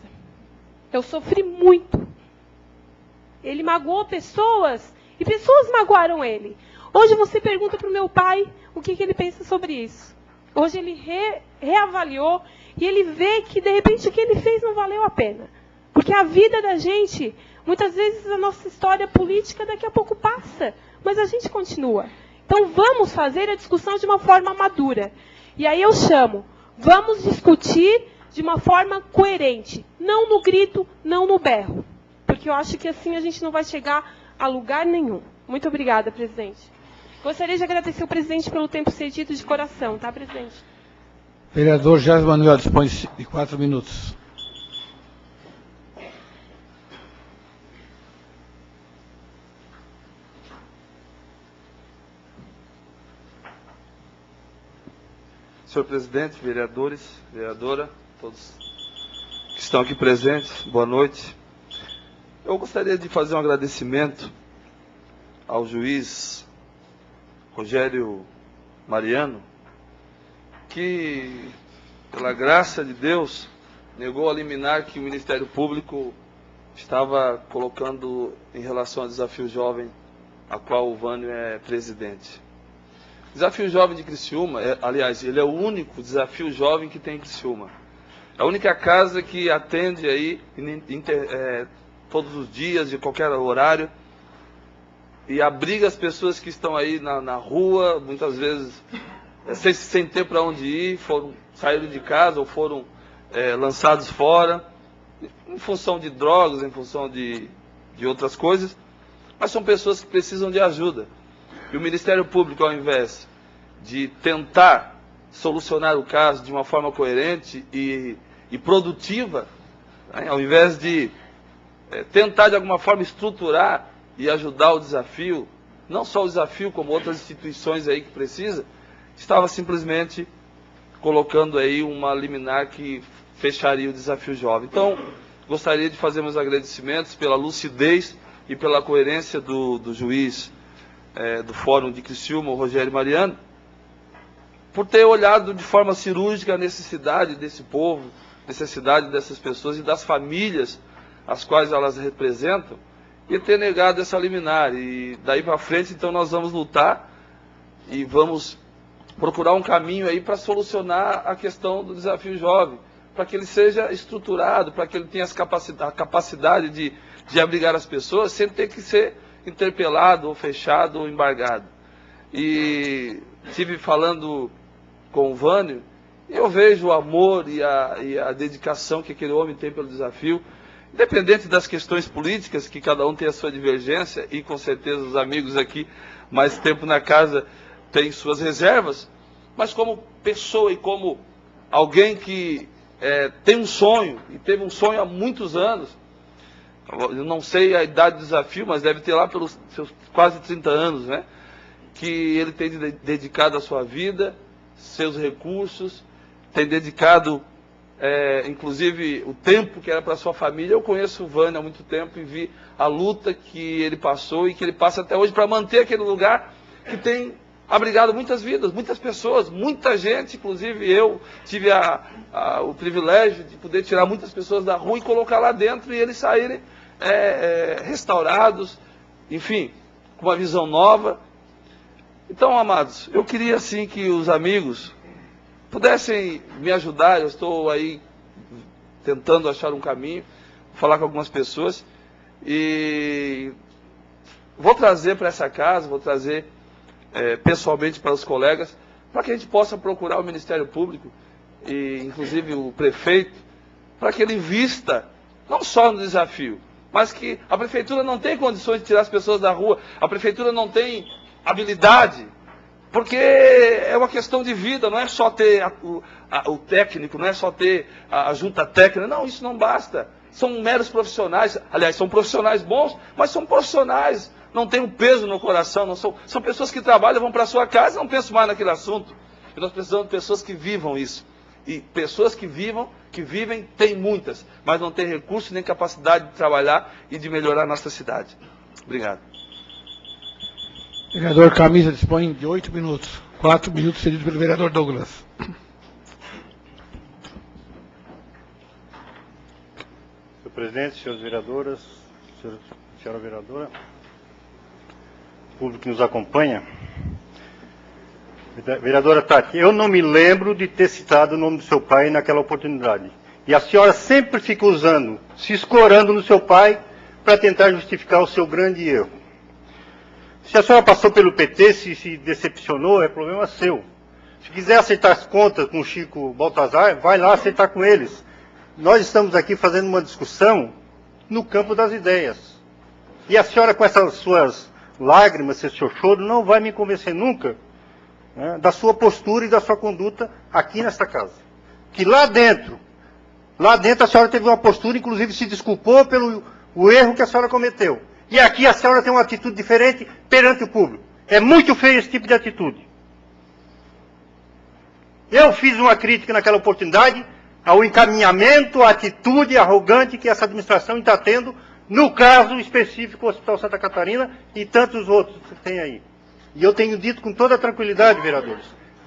Eu sofri muito. Ele magoou pessoas, e pessoas magoaram ele. Hoje você pergunta para o meu pai o que ele pensa sobre isso. Hoje ele reavaliou e ele vê que, de repente, o que ele fez não valeu a pena. Porque a vida da gente, muitas vezes a nossa história política daqui a pouco passa, mas a gente continua. Então vamos fazer a discussão de uma forma madura. E aí eu chamo, vamos discutir de uma forma coerente. Não no grito, não no berro. Porque eu acho que assim a gente não vai chegar a lugar nenhum. Muito obrigada, presidente. Gostaria de agradecer ao presidente pelo tempo cedido de coração, tá, presidente? Vereador Jair Manuel, dispõe de 4 minutos. Senhor presidente, vereadores, vereadora, todos que estão aqui presentes, boa noite. Eu gostaria de fazer um agradecimento ao juiz Rogério Mariano, que, pela graça de Deus, negou a liminar que o Ministério Público estava colocando em relação ao Desafio Jovem, a qual o Vânio é presidente. Desafio Jovem de Criciúma, aliás, ele é o único Desafio Jovem que tem em Criciúma. É a única casa que atende aí todos os dias, de qualquer horário, e abriga as pessoas que estão aí na rua, muitas vezes sem ter para onde ir, saíram de casa ou foram lançados fora, em função de drogas, em função de outras coisas, mas são pessoas que precisam de ajuda. E o Ministério Público, ao invés de tentar solucionar o caso de uma forma coerente e produtiva, né, ao invés de tentar de alguma forma estruturar e ajudar o desafio, não só o desafio, como outras instituições aí que precisa, estava simplesmente colocando aí uma liminar que fecharia o Desafio Jovem. Então, gostaria de fazer meus agradecimentos pela lucidez e pela coerência do juiz do Fórum de Criciúma, o Rogério Mariano, por ter olhado de forma cirúrgica a necessidade desse povo, necessidade dessas pessoas e das famílias as quais elas representam, e ter negado essa liminar. E daí para frente, então, nós vamos lutar e vamos procurar um caminho aí para solucionar a questão do Desafio Jovem, para que ele seja estruturado, para que ele tenha a capacidade de abrigar as pessoas sem ter que ser interpelado, ou fechado, ou embargado. E estive falando com o Vânio, e eu vejo o amor e a dedicação que aquele homem tem pelo desafio, independente das questões políticas, que cada um tem a sua divergência, e com certeza os amigos aqui, mais tempo na casa, têm suas reservas, mas como pessoa e como alguém que tem um sonho, e teve um sonho há muitos anos, eu não sei a idade do desafio, mas deve ter lá pelos seus quase 30 anos, né? Que ele tem dedicado a sua vida, seus recursos, tem dedicado, inclusive, o tempo que era para sua família. Eu conheço o Vânio há muito tempo e vi a luta que ele passou e que ele passa até hoje para manter aquele lugar que tem abrigado muitas vidas, muitas pessoas, muita gente, inclusive eu tive o privilégio de poder tirar muitas pessoas da rua e colocar lá dentro e eles saírem restaurados, enfim, com uma visão nova. Então, amados, eu queria assim que os amigos pudessem me ajudar, eu estou aí tentando achar um caminho, falar com algumas pessoas, e vou trazer para essa casa, vou trazer pessoalmente para os colegas, para que a gente possa procurar o Ministério Público, e inclusive o prefeito, para que ele invista não só no desafio, mas que a prefeitura não tem condições de tirar as pessoas da rua, a prefeitura não tem habilidade, porque é uma questão de vida, não é só ter o técnico, não é só ter a junta técnica, não, isso não basta. São meros profissionais, aliás, são profissionais bons, mas são profissionais, não tem um peso no coração, não são pessoas que trabalham, vão para a sua casa e não pensam mais naquele assunto. E nós precisamos de pessoas que vivam isso. E pessoas que vivem, tem muitas, mas não tem recurso nem capacidade de trabalhar e de melhorar a nossa cidade. Obrigado. Vereador Camisa dispõe de 8 minutos. 4 minutos cedidos pelo vereador Douglas. Senhor presidente, senhores vereadoras, senhora vereadora, público que nos acompanha. Vereadora Tati, eu não me lembro de ter citado o nome do seu pai naquela oportunidade. E a senhora sempre fica usando, se escorando no seu pai para tentar justificar o seu grande erro. Se a senhora passou pelo PT, se decepcionou, é problema seu. Se quiser aceitar as contas com o Chico Baltazar, vai lá aceitar com eles. Nós estamos aqui fazendo uma discussão no campo das ideias. E a senhora, com essas suas lágrimas, esse seu choro, não vai me convencer nunca, né, da sua postura e da sua conduta aqui nesta casa. Que lá dentro a senhora teve uma postura, inclusive se desculpou pelo o erro que a senhora cometeu. E aqui a senhora tem uma atitude diferente perante o público. É muito feio esse tipo de atitude. Eu fiz uma crítica naquela oportunidade ao encaminhamento, à atitude arrogante que essa administração está tendo, no caso específico do Hospital Santa Catarina e tantos outros que tem aí. E eu tenho dito com toda tranquilidade, vereadores,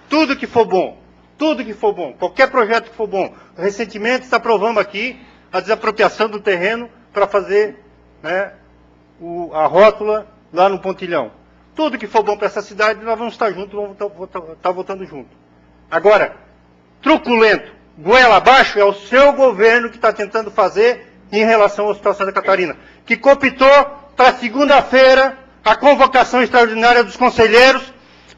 tudo que for bom, qualquer projeto que for bom. Recentemente está aprovando aqui a desapropriação do terreno para fazer, né, a rótula lá no Pontilhão. Tudo que for bom para essa cidade, nós vamos estar juntos, vamos estar votando junto. Agora, truculento, goela abaixo, é o seu governo que está tentando fazer em relação ao Hospital Santa Catarina, que cooptou para segunda-feira a convocação extraordinária dos conselheiros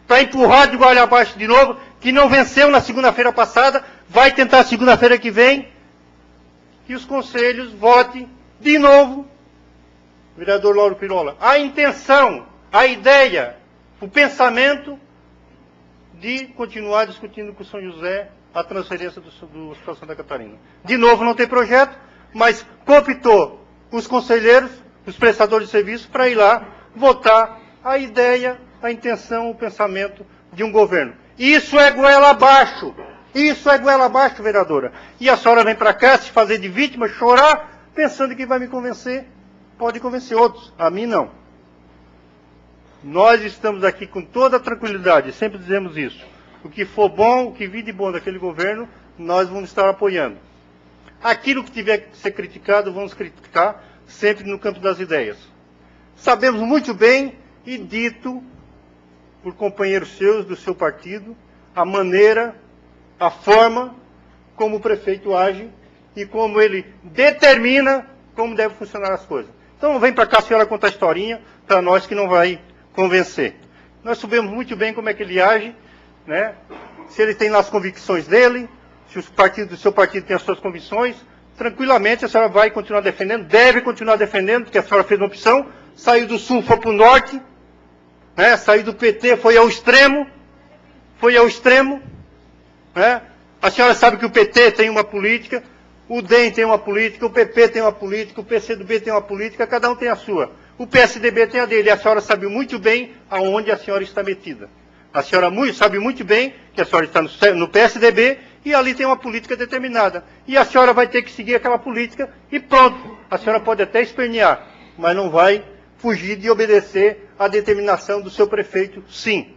para empurrar de goela abaixo de novo, que não venceu na segunda-feira passada, vai tentar segunda-feira que vem, que os conselhos votem de novo, vereador Lauro Pirola, a intenção, a ideia, o pensamento de continuar discutindo com o São José a transferência do Hospital Santa Catarina. De novo, não tem projeto, mas cooptou os conselheiros, os prestadores de serviço, para ir lá votar a ideia, a intenção, o pensamento de um governo. Isso é goela abaixo. Isso é goela abaixo, vereadora. E a senhora vem para cá se fazer de vítima, chorar, pensando que vai me convencer. Pode convencer outros, a mim não. Nós estamos aqui com toda a tranquilidade, sempre dizemos isso. O que for bom, o que vir de bom daquele governo, nós vamos estar apoiando. Aquilo que tiver que ser criticado, vamos criticar, sempre no campo das ideias. Sabemos muito bem, e dito por companheiros seus, do seu partido, a maneira, a forma como o prefeito age e como ele determina como devem funcionar as coisas. Então vem para cá a senhora contar a historinha, para nós que não vai convencer. Nós sabemos muito bem como é que ele age, né? Se ele tem lá as convicções dele, se o seu partido tem as suas convicções, tranquilamente a senhora vai continuar defendendo, deve continuar defendendo, porque a senhora fez uma opção, saiu do sul, foi para o norte, né? Saiu do PT, foi ao extremo, né? A senhora sabe que o PT tem uma política, o DEM tem uma política, o PP tem uma política, o PCdoB tem uma política, cada um tem a sua. O PSDB tem a dele, e a senhora sabe muito bem aonde a senhora está metida. A senhora sabe muito bem que a senhora está no PSDB e ali tem uma política determinada. E a senhora vai ter que seguir aquela política e pronto. A senhora pode até espernear, mas não vai fugir de obedecer à determinação do seu prefeito, sim.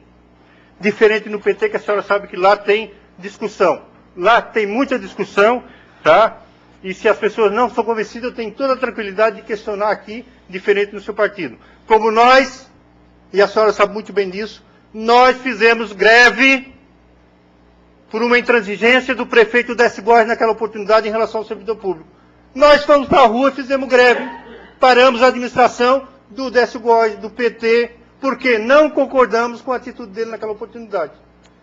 Diferente no PT, que a senhora sabe que lá tem discussão. Lá tem muita discussão, tá? E se as pessoas não são convencidas, eu tenho toda a tranquilidade de questionar aqui, diferente no seu partido. Como nós, e a senhora sabe muito bem disso, nós fizemos greve por uma intransigência do prefeito Décio Góes naquela oportunidade em relação ao servidor público. Nós fomos para a rua, fizemos greve, paramos a administração do Décio Góes, do PT, porque não concordamos com a atitude dele naquela oportunidade.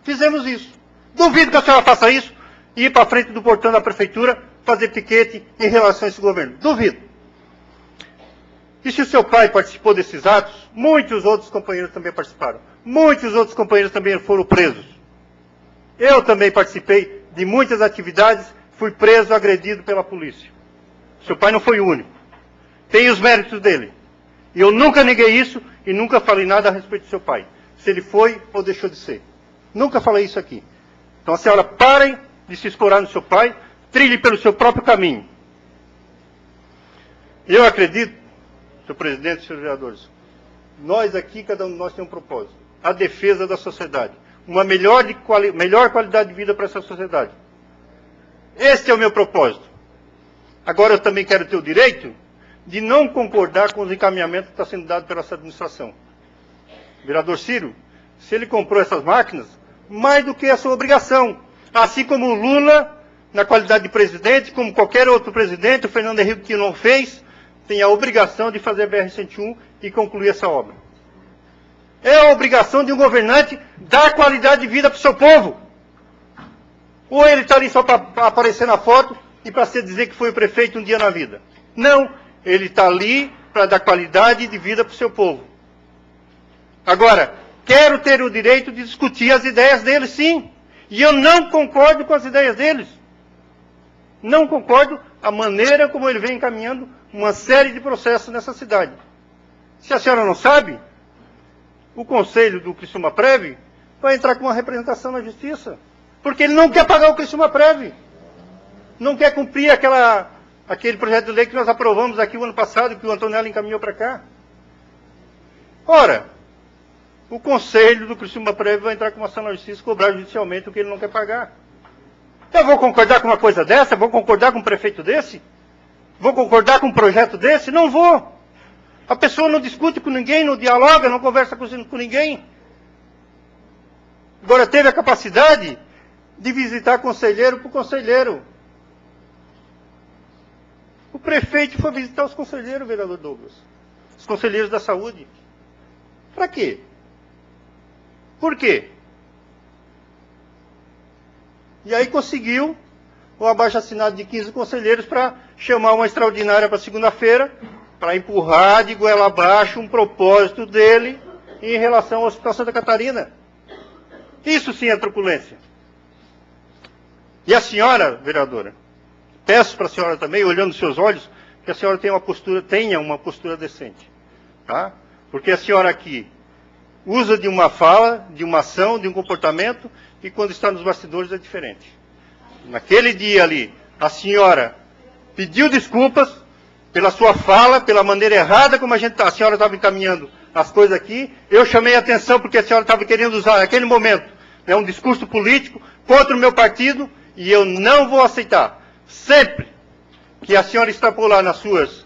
Fizemos isso. Duvido que a senhora faça isso e ir para frente do portão da prefeitura fazer piquete em relação a esse governo. Duvido. E se o seu pai participou desses atos, muitos outros companheiros também participaram. Muitos outros companheiros também foram presos. Eu também participei de muitas atividades, fui preso, agredido pela polícia. Seu pai não foi o único. Tem os méritos dele. E eu nunca neguei isso e nunca falei nada a respeito do seu pai. Se ele foi ou deixou de ser. Nunca falei isso aqui. Então a senhora parem de se escorar no seu pai, trilhe pelo seu próprio caminho. Eu acredito, senhor presidente e senhores vereadores, nós aqui, cada um de nós tem um propósito. A defesa da sociedade. Uma melhor qualidade de vida para essa sociedade. Este é o meu propósito. Agora eu também quero ter o direito de não concordar com os encaminhamentos que está sendo dado pela essa administração. Vereador Ciro, se ele comprou essas máquinas, mais do que a sua obrigação. Assim como o Lula, na qualidade de presidente, como qualquer outro presidente, o Fernando Henrique que não fez, tem a obrigação de fazer a BR-101 e concluir essa obra. É a obrigação de um governante dar qualidade de vida para o seu povo. Ou ele está ali só para aparecer na foto e para se dizer que foi o prefeito um dia na vida. Não, ele está ali para dar qualidade de vida para o seu povo. Agora, quero ter o direito de discutir as ideias deles, sim. E eu não concordo com as ideias deles. Não concordo a maneira como ele vem encaminhando uma série de processos nessa cidade. Se a senhora não sabe, o conselho do Criciúma Prev vai entrar com uma representação na justiça. Porque ele não quer pagar o Criciúma Prev. Não quer cumprir aquele projeto de lei que nós aprovamos aqui o ano passado, que o Antonello encaminhou para cá. Ora, o conselho do Criciúma Prev vai entrar com uma ação na justiça e cobrar judicialmente o que ele não quer pagar. Eu vou concordar com uma coisa dessa? Vou concordar com um prefeito desse? Vou concordar com um projeto desse? Não vou. A pessoa não discute com ninguém, não dialoga, não conversa com ninguém. Agora teve a capacidade de visitar conselheiro por conselheiro. O prefeito foi visitar os conselheiros, vereador Douglas. Os conselheiros da saúde. Para quê? Por quê? E aí conseguiu um abaixo-assinado de 15 conselheiros para chamar uma extraordinária para segunda-feira, para empurrar de goela abaixo um propósito dele em relação ao Hospital Santa Catarina. Isso sim é truculência. E a senhora, vereadora, peço para a senhora também, olhando os seus olhos, que a senhora tenha uma postura decente. Tá? Porque a senhora aqui usa de uma fala, de uma ação, de um comportamento, e quando está nos bastidores é diferente. Naquele dia ali, a senhora pediu desculpas pela sua fala, pela maneira errada como a senhora estava encaminhando as coisas aqui. Eu chamei a atenção porque a senhora estava querendo usar naquele momento um discurso político contra o meu partido, e eu não vou aceitar. Sempre que a senhora extrapolar nas suas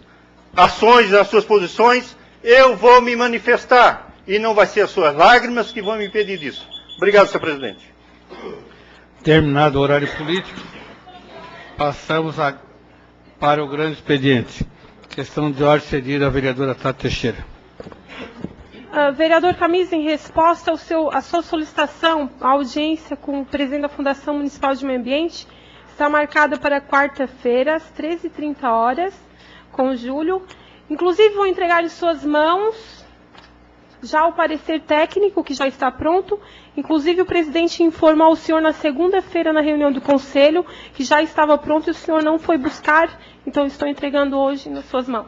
ações, nas suas posições, eu vou me manifestar. E não vai ser as suas lágrimas que vão me impedir disso. Obrigado, senhor presidente. Terminado o horário político, passamos para o grande expediente. Questão de ordem cedida à vereadora Tati Teixeira. Vereador Camisa, em resposta à sua solicitação, a audiência com o presidente da Fundação Municipal de Meio Ambiente está marcada para quarta-feira, às 13h30, com o Júlio. Inclusive, vou entregar em suas mãos já o parecer técnico, que já está pronto. Inclusive, o presidente informou ao senhor na segunda-feira, na reunião do Conselho, que já estava pronto e o senhor não foi buscar. Então, estou entregando hoje nas suas mãos.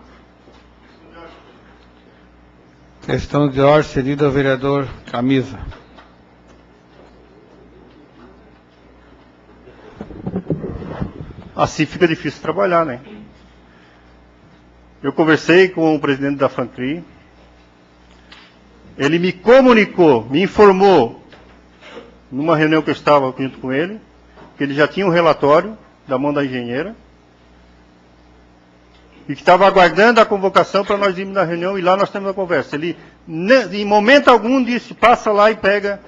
Questão de ordem cedida ao vereador Camisa. Assim fica difícil trabalhar, né? Eu conversei com o presidente da FANCRI. Ele me comunicou, me informou, numa reunião que eu estava junto com ele, que ele já tinha um relatório da mão da engenheira e que estava aguardando a convocação para nós irmos na reunião, e lá nós temos a conversa. Ele, em momento algum, disse, passa lá e pega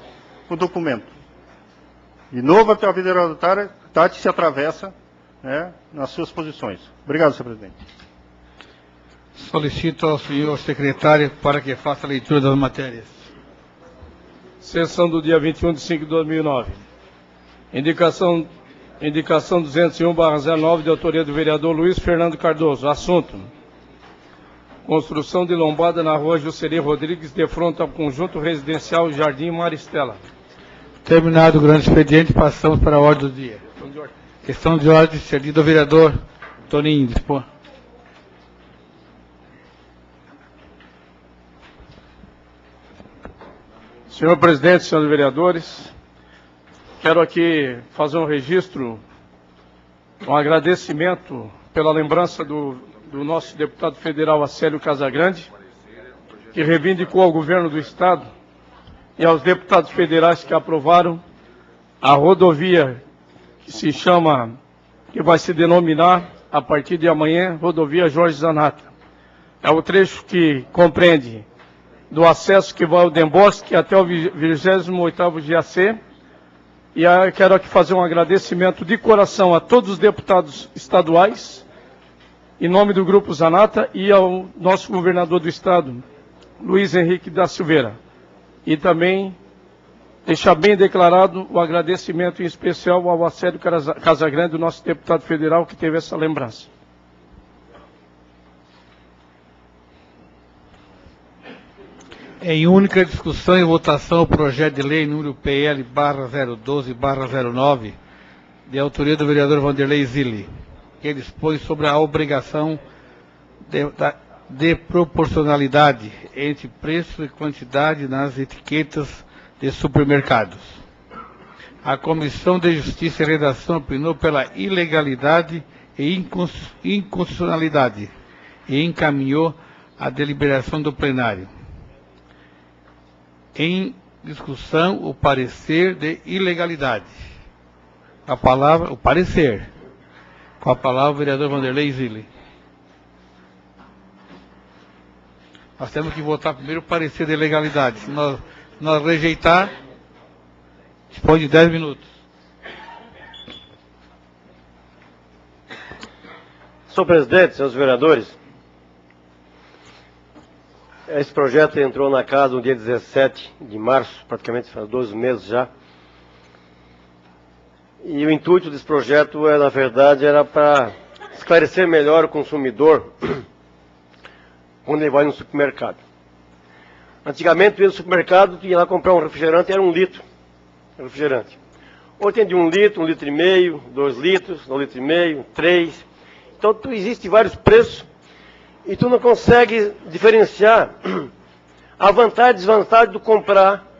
o documento. De novo, a vereadora Tati se atravessa, né, nas suas posições. Obrigado, senhor presidente. Solicito ao senhor secretário para que faça a leitura das matérias. Sessão do dia 21 de 5 de 2009. Indicação 201/09, de autoria do vereador Luiz Fernando Cardoso. Assunto: construção de lombada na rua Juscelino Rodrigues, de frente ao conjunto residencial Jardim Maristela. Terminado o grande expediente, passamos para a ordem do dia. Questão de ordem, cedido ao vereador Toninho. Dispor. Senhor presidente, senhores vereadores, quero aqui fazer um registro, um agradecimento pela lembrança do nosso deputado federal Acélio Casagrande, que reivindicou ao governo do Estado e aos deputados federais que aprovaram a rodovia que vai se denominar, a partir de amanhã, Rodovia Jorge Zanata. É o trecho que compreende do acesso que vai ao Dembosque até o 28º GAC. E quero aqui fazer um agradecimento de coração a todos os deputados estaduais, em nome do Grupo Zanata, e ao nosso governador do Estado, Luiz Henrique da Silveira. E também deixar bem declarado o agradecimento em especial ao Acélio Casagrande, o nosso deputado federal, que teve essa lembrança. Em única discussão e votação, o projeto de lei número PL/012/09, de autoria do vereador Vanderlei Zilli, que dispõe sobre a obrigação de proporcionalidade entre preço e quantidade nas etiquetas de supermercados. A Comissão de Justiça e Redação opinou pela ilegalidade e inconstitucionalidade e encaminhou a deliberação do plenário. Em discussão, o parecer de ilegalidade. A palavra, o parecer. Com a palavra, o vereador Vanderlei Zilli. Nós temos que votar primeiro o parecer de ilegalidade. Se nós rejeitar, dispõe de 10 minutos. Senhor presidente, senhores vereadores, esse projeto entrou na casa no dia 17 de março, praticamente faz 12 meses já. E o intuito desse projeto, na verdade, era para esclarecer melhor o consumidor quando ele vai no supermercado. Antigamente, tu ia no supermercado, tu ia lá comprar um refrigerante, era 1 litro de refrigerante. Hoje tem de 1 litro, 1,5 litro, 2 litros, 1,5 litro, 3. Então, existem vários preços e tu não consegue diferenciar a vantagem e desvantagem de comprar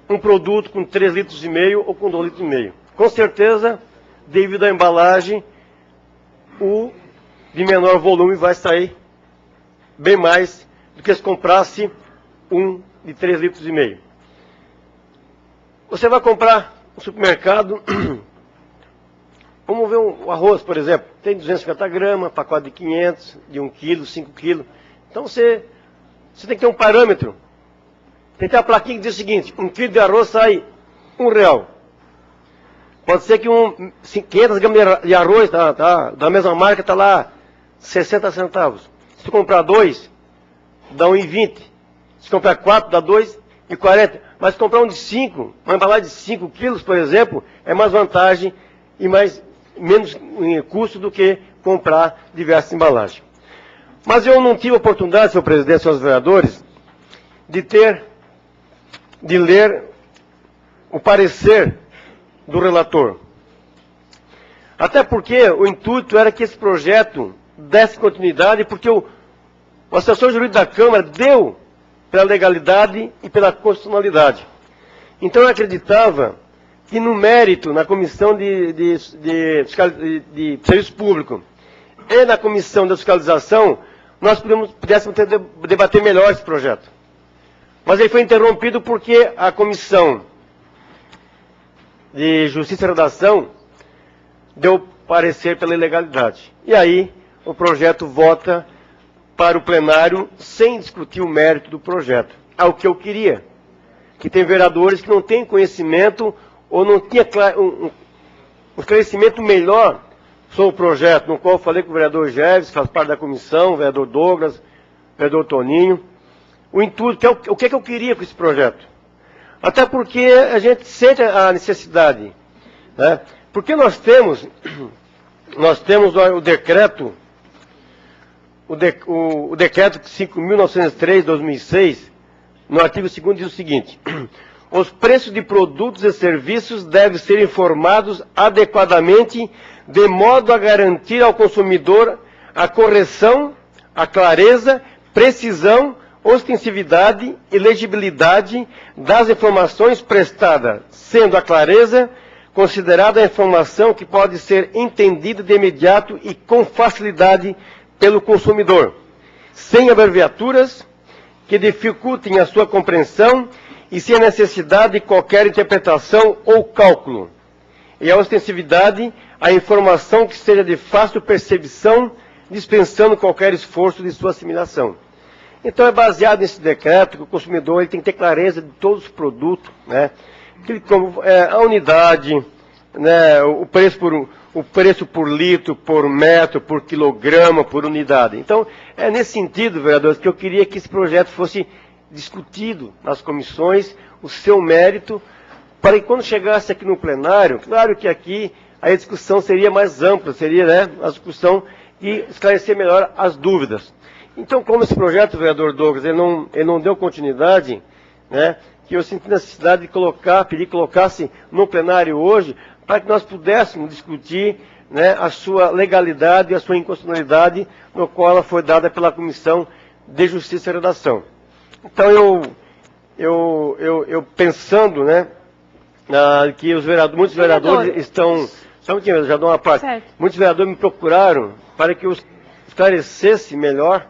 um produto com 3,5 litros ou com 2,5 litros. Com certeza, devido à embalagem, o de menor volume vai sair bem mais do que se comprasse um de 3,5 litros. Você vai comprar no supermercado, vamos ver o arroz, por exemplo, tem 250 gramas, pacote de 500, de 1 quilo, 5 quilos. Então você tem que ter um parâmetro. Tem que ter a plaquinha que diz o seguinte: 1 quilo de arroz sai R$1. Pode ser que 500 gramas de arroz da mesma marca está lá 60 centavos. Se tu comprar 2, dá 1,20. Se comprar 4, dá 2,40. Mas se comprar um de 5, uma embalagem de 5 quilos, por exemplo, é mais vantagem e menos custo do que comprar diversas embalagens. Mas eu não tive oportunidade, senhor presidente e senhores vereadores, de ler o parecer do relator. Até porque o intuito era que esse projeto desse continuidade, porque a Associação Jurídica da Câmara deu pela legalidade e pela constitucionalidade. Então eu acreditava que no mérito, na Comissão de Serviço Público e na Comissão de Fiscalização, nós pudéssemos debater melhor esse projeto. Mas ele foi interrompido porque a Comissão de Justiça e Redação deu parecer pela ilegalidade. E aí o projeto volta para o plenário sem discutir o mérito do projeto. É o que eu queria. Que tem vereadores que não têm conhecimento ou não tinha um esclarecimento melhor sobre o projeto, no qual eu falei com o vereador Jeves, que faz parte da comissão, o vereador Douglas, o vereador Toninho, o intuito, o que eu queria com esse projeto. Até porque a gente sente a necessidade, né? Porque nós temos o decreto, o decreto 5.903/2006, no artigo 2º diz o seguinte: os preços de produtos e serviços devem ser informados adequadamente, de modo a garantir ao consumidor a correção, a clareza, precisão, ostensividade e legibilidade das informações prestadas, sendo a clareza considerada a informação que pode ser entendida de imediato e com facilidade pelo consumidor, sem abreviaturas que dificultem a sua compreensão e sem a necessidade de qualquer interpretação ou cálculo. E a ostensividade, a informação que seja de fácil percepção, dispensando qualquer esforço de sua assimilação. Então é baseado nesse decreto que o consumidor ele tem que ter clareza de todos os produtos, né? A unidade, né? o preço por litro, por metro, por quilograma, por unidade. Então, é nesse sentido, vereadores, que eu queria que esse projeto fosse discutido nas comissões, o seu mérito, para que quando chegasse aqui no plenário, claro que aqui a discussão seria mais ampla, seria, né, a discussão e esclarecer melhor as dúvidas. Então, como esse projeto, vereador Douglas, ele não deu continuidade, né, que eu senti necessidade de pedir que colocasse no plenário hoje, para que nós pudéssemos discutir, né, a sua legalidade e a sua inconstitucionalidade, no qual ela foi dada pela Comissão de Justiça e Redação. Então, eu pensando, né, que muitos vereadores estão... Sabe que eu já dou uma parte? Certo. Muitos vereadores me procuraram para que eu esclarecesse melhor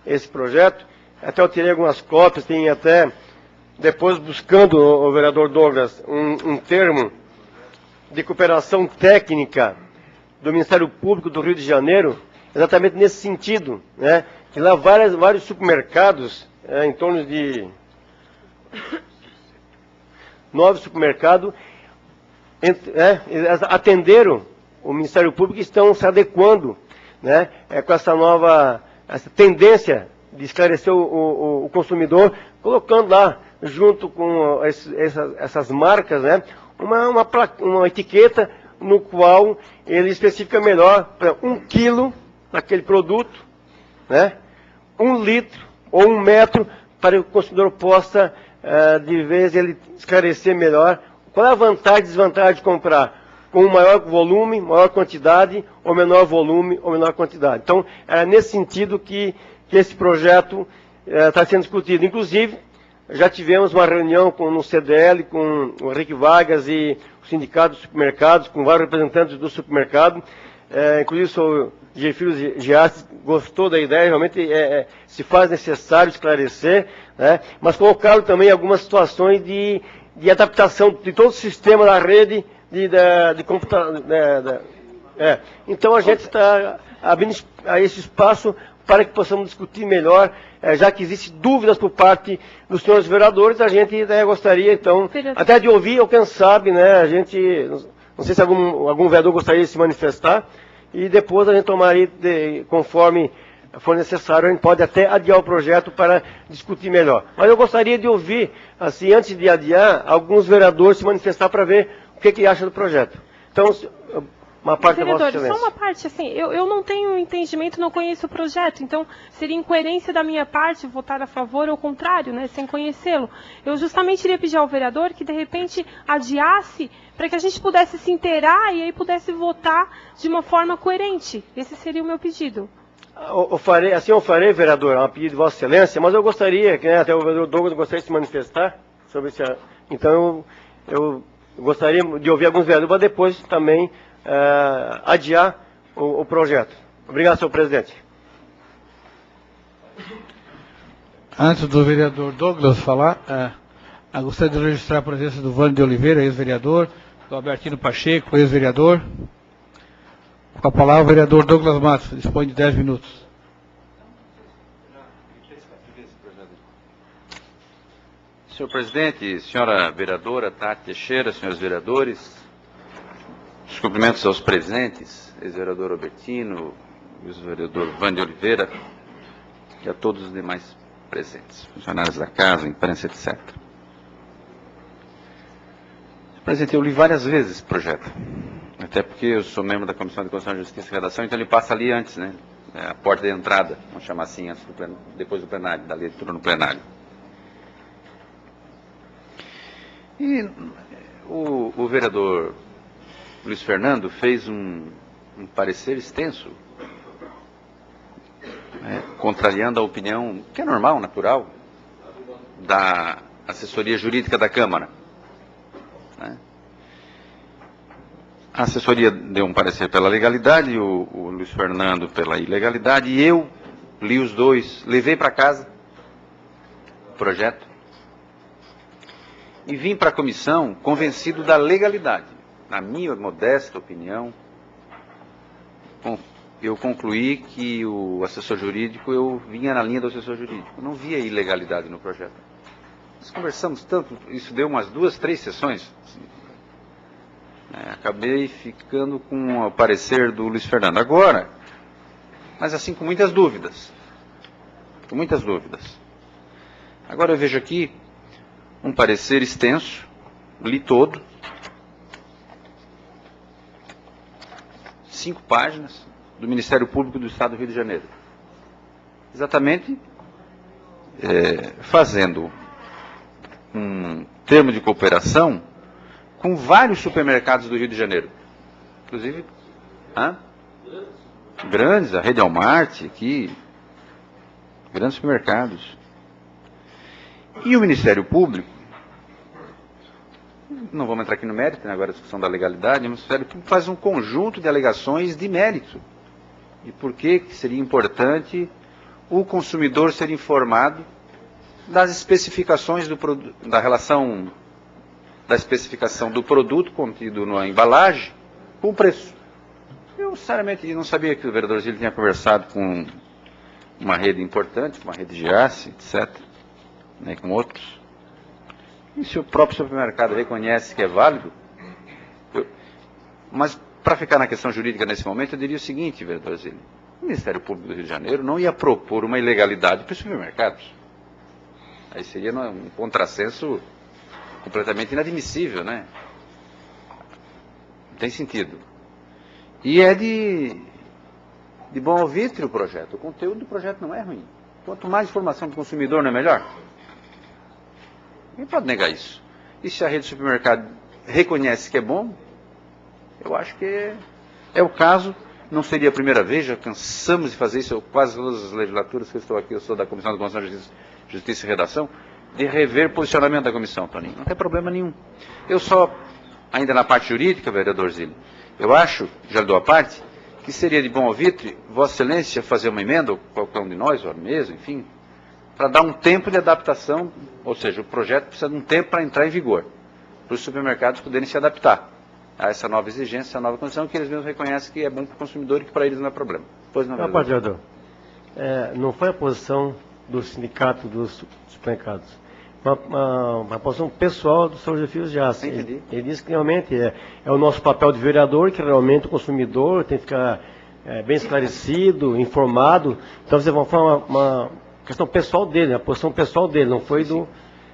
esse projeto. Até eu tirei algumas cópias, tem até, depois buscando, o vereador Douglas, um termo de cooperação técnica do Ministério Público do Rio de Janeiro, exatamente nesse sentido, né? Que lá vários supermercados, em torno de 9 supermercados, atenderam o Ministério Público e estão se adequando, né, com essa tendência de esclarecer o consumidor, colocando lá, junto com essas marcas, né, uma etiqueta no qual ele especifica melhor para 1 quilo daquele produto, né, 1 litro ou 1 metro, para que o consumidor possa, de vez, ele esclarecer melhor qual é a vantagem e desvantagem de comprar com maior volume, maior quantidade, ou menor volume, ou menor quantidade. Então, é nesse sentido que esse projeto está sendo discutido. Inclusive, já tivemos uma reunião no CDL, com o Henrique Vargas e o Sindicato dos Supermercados, com vários representantes do supermercado. Inclusive, o Gefilio Giassi gostou da ideia, realmente se faz necessário esclarecer, né? Mas colocaram também algumas situações de adaptação de todo o sistema da rede de computador. Então a gente está abrindo esse espaço para que possamos discutir melhor, já que existem dúvidas por parte dos senhores vereadores, a gente gostaria, então, até de ouvir, ou quem sabe, né, a gente, não sei se algum vereador gostaria de se manifestar, e depois a gente tomaria, conforme for necessário, a gente pode até adiar o projeto para discutir melhor. Mas eu gostaria de ouvir, assim, antes de adiar, alguns vereadores se manifestar para ver o que acha do projeto. Então, uma parte da Vossa Excelência. Só uma parte, assim, eu não tenho entendimento, não conheço o projeto, então seria incoerência da minha parte votar a favor ou ao contrário, né, sem conhecê-lo. Eu justamente iria pedir ao vereador que, de repente, adiasse para que a gente pudesse se inteirar e aí pudesse votar de uma forma coerente. Esse seria o meu pedido. Eu farei, vereador, a pedido de Vossa Excelência, mas eu gostaria, que, né, até o vereador Douglas gostaria de se manifestar sobre esse... Então, eu gostaria de ouvir alguns vereadores, para depois também adiar o projeto. Obrigado, senhor presidente. Antes do vereador Douglas falar, eu gostaria de registrar a presença do Vânio de Oliveira, ex-vereador, do Albertino Pacheco, ex-vereador. Com a palavra, o vereador Douglas Matos, dispõe de 10 minutos. Senhor presidente, senhora vereadora Tati Teixeira, senhores vereadores, os cumprimentos aos presentes, ex-vereador Albertino, ex-vereador Vande Oliveira e a todos os demais presentes, funcionários da casa, imprensa, etc. Senhor presidente, eu li várias vezes esse projeto, até porque eu sou membro da Comissão de Constituição, Justiça e Redação, então ele passa ali antes, né? É a porta de entrada, vamos chamar assim, antes do depois do plenário, da leitura no plenário. E o vereador Luiz Fernando fez um parecer extenso, contrariando a opinião, que é normal, natural, da assessoria jurídica da Câmara. Né? A assessoria deu um parecer pela legalidade, o Luiz Fernando pela ilegalidade, e eu li os dois, levei para casa o projeto e vim para a comissão convencido da legalidade. Na minha modesta opinião, eu concluí que o assessor jurídico, eu vinha na linha do assessor jurídico, não via ilegalidade no projeto. Nós conversamos tanto, isso deu umas 2, 3 sessões. Acabei ficando com o parecer do Luiz Fernando. Agora, mas assim com muitas dúvidas. Com muitas dúvidas. Agora eu vejo aqui um parecer extenso, li todo. 5 páginas do Ministério Público do Estado do Rio de Janeiro. Exatamente fazendo um termo de cooperação com vários supermercados do Rio de Janeiro. Inclusive, grandes, a Rede Walmart aqui, grandes supermercados. E o Ministério Público, não vamos entrar aqui no mérito, né, agora a discussão da legalidade, o Ministério Público faz um conjunto de alegações de mérito. E por que seria importante o consumidor ser informado das especificações da relação da especificação do produto contido na embalagem com o preço. Eu, sinceramente, não sabia que o vereador Zilli tinha conversado com uma rede importante, uma rede de Giasse, etc., né, com outros. E se o próprio supermercado reconhece que é válido, mas para ficar na questão jurídica nesse momento, eu diria o seguinte, vereador Zilli, o Ministério Público do Rio de Janeiro não ia propor uma ilegalidade para os supermercados. Aí seria um contrassenso completamente inadmissível, né? Não tem sentido. E é de bom alvitre o projeto. O conteúdo do projeto não é ruim. Quanto mais informação do consumidor, não é melhor? Ninguém pode negar isso. E se a rede de supermercado reconhece que é bom, eu acho que é o caso. Não seria a primeira vez, já cansamos de fazer isso, quase todas as legislaturas que eu estou aqui, eu sou da Comissão de Constituição, Justiça e Redação, de rever posicionamento da comissão, Toninho. Não tem problema nenhum. Eu só, ainda na parte jurídica, vereador Zilli, eu acho, já dou a parte, que seria de bom alvitre, Vossa Excelência fazer uma emenda, ou qualquer um de nós, ou a mesa, enfim, para dar um tempo de adaptação, ou seja, o projeto precisa de um tempo para entrar em vigor, para os supermercados poderem se adaptar a essa nova exigência, essa nova condição, que eles mesmos reconhecem que é bom para o consumidor e que para eles não é problema. Pois não, vereador. Não foi a posição do sindicato dos supermercados. Uma posição pessoal do Sr. Josefino Giasse. Ele disse que realmente é o nosso papel de vereador, que realmente o consumidor tem que ficar bem esclarecido, informado. Então, você vai falar uma questão pessoal dele, a posição pessoal dele, não foi do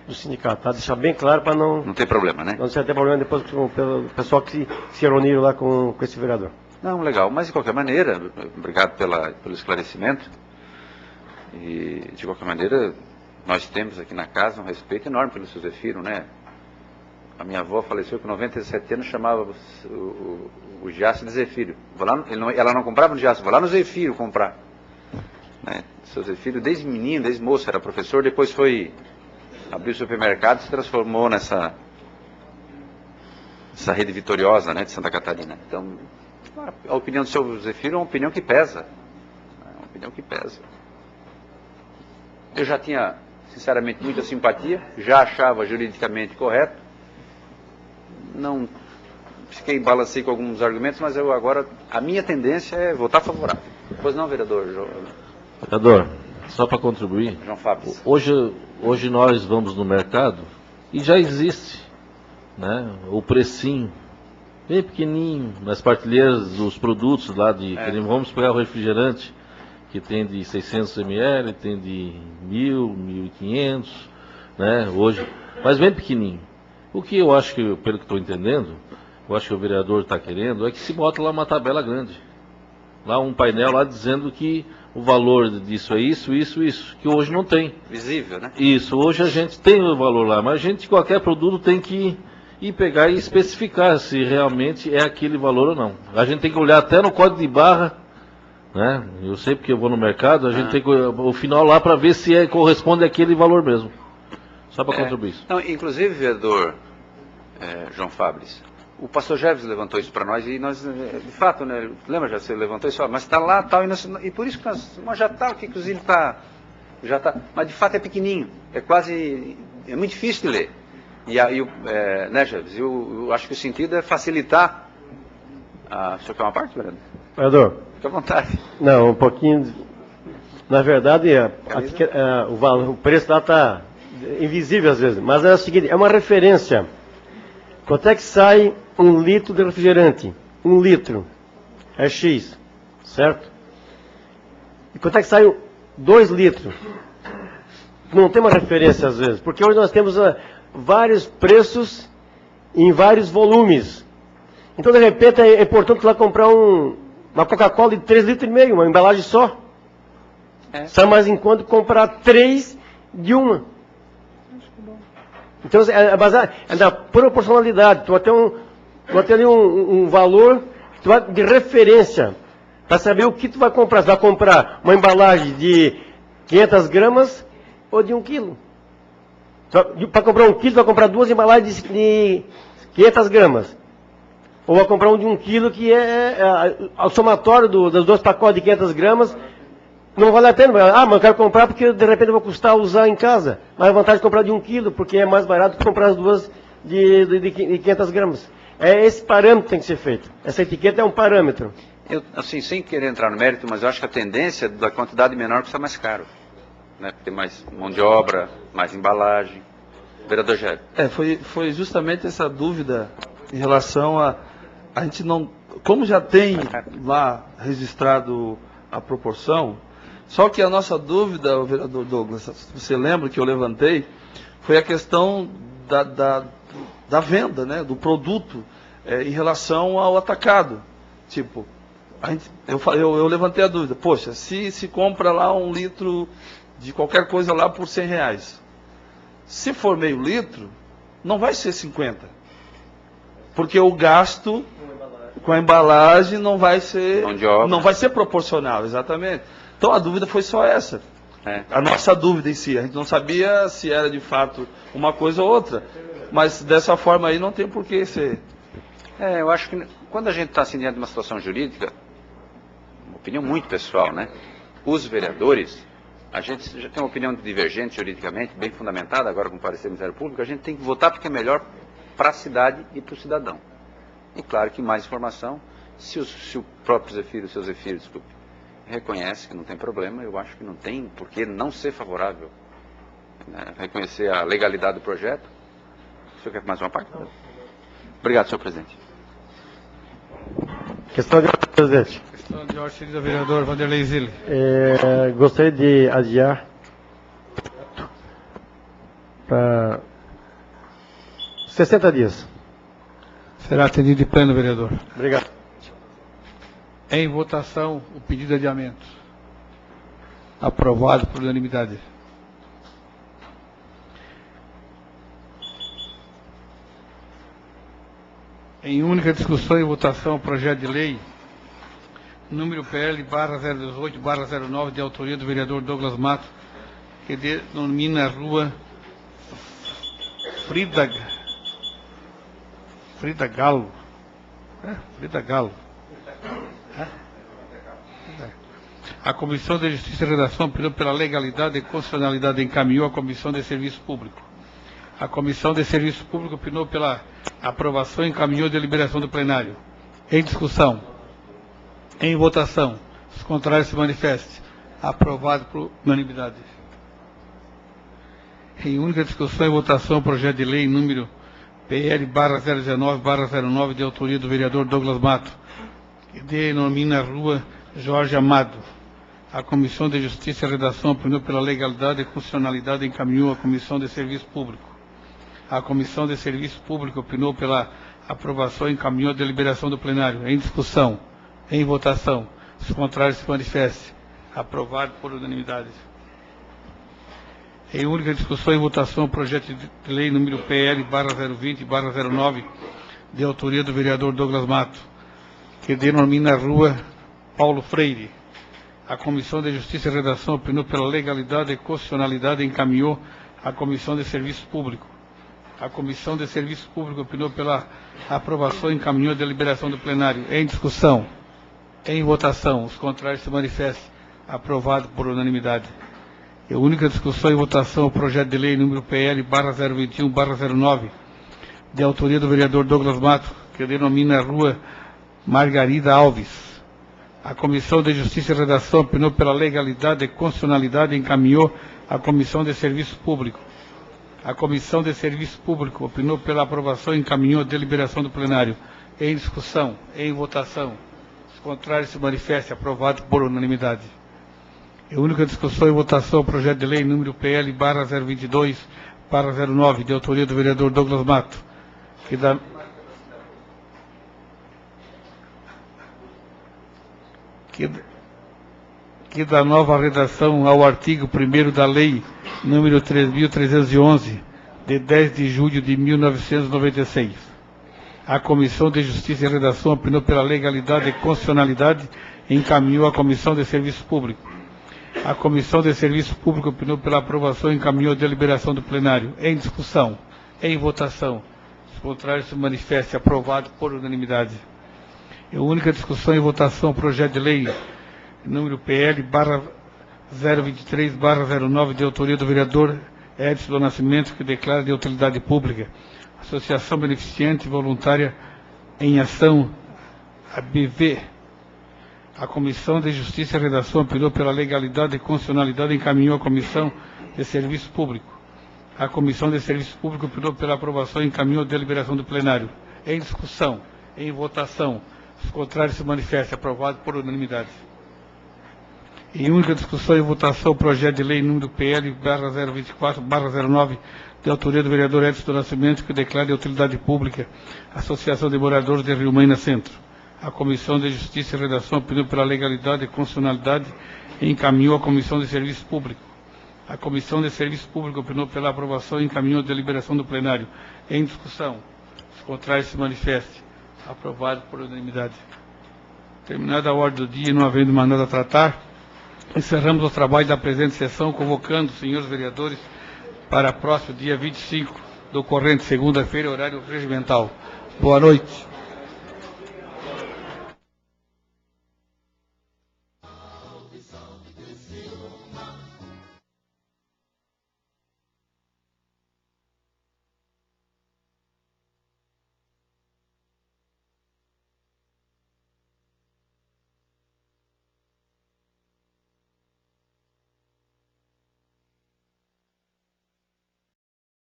sindicato. Tá? Deixar bem claro para não... Não tem problema, né? Não ter problema depois pelo pessoal que se reuniram lá com esse vereador. Não, legal. Mas, de qualquer maneira, obrigado pelo esclarecimento. E, de qualquer maneira, nós temos aqui na casa um respeito enorme pelo seu Zefiro, né? A minha avó faleceu com 97 anos, chamava o Giasse de Zefiro. Ela não comprava no Giasse, vou lá no Zefiro comprar. Né? Seu Zefiro, desde menino, desde moço, era professor, depois foi abrir o supermercado e se transformou nessa rede vitoriosa, né, de Santa Catarina. Então, a opinião do seu Zefiro é uma opinião que pesa. É uma opinião que pesa. Eu já tinha, sinceramente, muita simpatia, já achava juridicamente correto. Não fiquei, balancei com alguns argumentos, mas eu agora, a minha tendência é votar favorável. Pois não, vereador? Vereador, só para contribuir. João Fábio. Hoje hoje nós vamos no mercado e já existe, né, o precinho, bem pequenininho, nas partilheiras dos produtos lá de... Vamos pegar o refrigerante, que tem de 600 ml, tem de 1.000, 1.500, né, hoje, mas bem pequenininho. O que eu acho que, pelo que estou entendendo, eu acho que o vereador está querendo, é que se bota lá uma tabela grande. Lá um painel lá dizendo que o valor disso é isso, que hoje não tem. Visível, né? Isso, hoje a gente tem o valor lá, mas a gente, qualquer produto tem que ir pegar e especificar se realmente é aquele valor ou não. A gente tem que olhar até no código de barra, né? Eu sei porque eu vou no mercado, a gente tem que o final lá para ver se corresponde àquele valor mesmo. Só para contribuir isso. Não, inclusive, vereador João Fabris, o pastor Jeves levantou isso para nós e nós, de fato, né, lembra, já você levantou isso, mas está lá, tal, e por isso que nós, mas já está, o que o Zílio está, já está, mas de fato é pequenininho, é muito difícil de ler. E aí, né, Jeves, eu acho que o sentido é facilitar. O senhor quer uma parte, vereador? Vereador. Fica à vontade. Não, um pouquinho. Na verdade, o preço lá está invisível às vezes, mas é o seguinte, é uma referência. Quanto é que sai 1 litro de refrigerante? 1 litro é X, certo? E quanto é que sai 2 litros? Não tem uma referência às vezes, porque hoje nós temos vários preços em vários volumes. Então, de repente, é importante lá comprar uma Coca-Cola de 3,5 litros, uma embalagem só. Sai mais em conta comprar 3 de uma. Então, é da proporcionalidade. Tu vai ter ali um valor de referência para saber o que tu vai comprar. Você vai comprar uma embalagem de 500 gramas ou de 1 quilo. Para comprar 1 quilo, tu vai comprar 2 embalagens de 500 gramas. Ou vai comprar um de 1 quilo, que é o somatório dos 2 pacotes de 500 gramas. Não vale a pena. Mas eu quero comprar porque de repente eu vou custar usar em casa. Mas a vantagem de comprar de 1 quilo, porque é mais barato que comprar as 2 de 500 gramas. É esse parâmetro que tem que ser feito. Essa etiqueta é um parâmetro. Eu, assim, sem querer entrar no mérito, mas eu acho que a tendência da quantidade menor custa mais caro. Né? Ter mais mão de obra, mais embalagem. Vereador Jair. Foi justamente essa dúvida em relação a gente não... Como já tem lá registrado a proporção, só que a nossa dúvida, o vereador Douglas, você lembra que eu levantei, foi a questão da venda, né, do produto em relação ao atacado. Tipo, eu levantei a dúvida, poxa, se compra lá 1 litro de qualquer coisa lá por R$100, se for meio litro, não vai ser 50, porque o gasto com a embalagem não vai ser proporcional, exatamente. Então a dúvida foi só essa. A nossa dúvida em si. A gente não sabia se era de fato uma coisa ou outra. Mas dessa forma aí não tem por que ser. Eu acho que quando a gente está assim diante de uma situação jurídica, uma opinião muito pessoal, né? Os vereadores, a gente já tem uma opinião divergente juridicamente, bem fundamentada, agora com o parecer do Ministério Público, a gente tem que votar porque é melhor para a cidade e para o cidadão. E claro que mais informação, se o próprio Zefiro, o seu Zefiro, desculpe, reconhece que não tem problema, eu acho que não tem por que não ser favorável, né? Reconhecer a legalidade do projeto. O senhor quer mais uma parte? Obrigado, senhor presidente. Questão de ordem, presidente. Questão de ordem do vereador Vanderlei Zille. Gostaria de adiar para 60 dias. Será atendido de pleno, vereador. Obrigado. Em votação, o pedido de adiamento. Aprovado por unanimidade. Em única discussão e votação, o projeto de lei, número PL/018/09, de autoria do vereador Douglas Matos, que denomina a rua Frida Galo. Frida Galo. A Comissão de Justiça e Redação, pela legalidade e constitucionalidade, encaminhou à Comissão de Serviço Público. A Comissão de Serviço Público opinou pela aprovação e encaminhou a deliberação do plenário. Em discussão. Em votação. Os contrários se manifestem. Aprovado por unanimidade. Em única discussão e votação, o projeto de lei número PL/019/09, de autoria do vereador Douglas Mato, que denomina a Rua Jorge Amado. A Comissão de Justiça e Redação opinou pela legalidade e constitucionalidade e encaminhou à Comissão de Serviço Público. A Comissão de Serviço Público opinou pela aprovação e encaminhou a deliberação do plenário. Em discussão, em votação. Os contrários se manifestem. Aprovado por unanimidade. Em única discussão e votação, o projeto de lei número PL/020/09, de autoria do vereador Douglas Mato, que denomina a Rua Paulo Freire. A Comissão de Justiça e Redação opinou pela legalidade e constitucionalidade e encaminhou à Comissão de Serviço Público. A Comissão de Serviço Público opinou pela aprovação e encaminhou a deliberação do plenário. Em discussão, em votação, os contrários se manifestem. Aprovado por unanimidade. Em única discussão e votação, o projeto de lei número PL/021/09, de autoria do vereador Douglas Mato, que denomina a Rua Margarida Alves. A Comissão de Justiça e Redação opinou pela legalidade e constitucionalidade e encaminhou à Comissão de Serviço Público. A Comissão de Serviço Público opinou pela aprovação e encaminhou a deliberação do plenário. Em discussão, em votação, os contrários se manifestem. Aprovado por unanimidade. Em única discussão e votação, o projeto de lei número PL/022/09, de autoria do vereador Douglas Mato, que dá nova redação ao artigo 1º da Lei número 3.311, de 10 de julho de 1996. A Comissão de Justiça e Redação opinou pela legalidade e constitucionalidade e encaminhou à Comissão de Serviço Público. A Comissão de Serviço Público opinou pela aprovação e encaminhou a deliberação do plenário. Em discussão, em votação, os contrários se manifestem. Aprovado por unanimidade. Em única discussão e votação, o projeto de lei número PL/023/09, de autoria do vereador Edson do Nascimento, que declara de utilidade pública Associação Beneficente Voluntária em Ação, ABV. A Comissão de Justiça e Redação opinou pela legalidade e constitucionalidade e encaminhou à Comissão de Serviço Público. A Comissão de Serviço Público opinou pela aprovação e encaminhou a deliberação do plenário. Em discussão, em votação, os contrários se manifestem. Aprovado por unanimidade. Em única discussão e votação, o projeto de lei número PL/024/09, de autoria do vereador Edson do Nascimento, que declara de utilidade pública Associação de Moradores de Rio Maina Centro. A Comissão de Justiça e Redação opinou pela legalidade e constitucionalidade e encaminhou à Comissão de Serviço Público. A Comissão de Serviço Público opinou pela aprovação e encaminhou a deliberação do plenário. Em discussão, os contrários se manifestem. Aprovado por unanimidade. Terminada a ordem do dia e não havendo mais nada a tratar, encerramos o trabalho da presente sessão, convocando os senhores vereadores para próximo dia 25 do corrente, segunda-feira, horário regimental. Boa noite.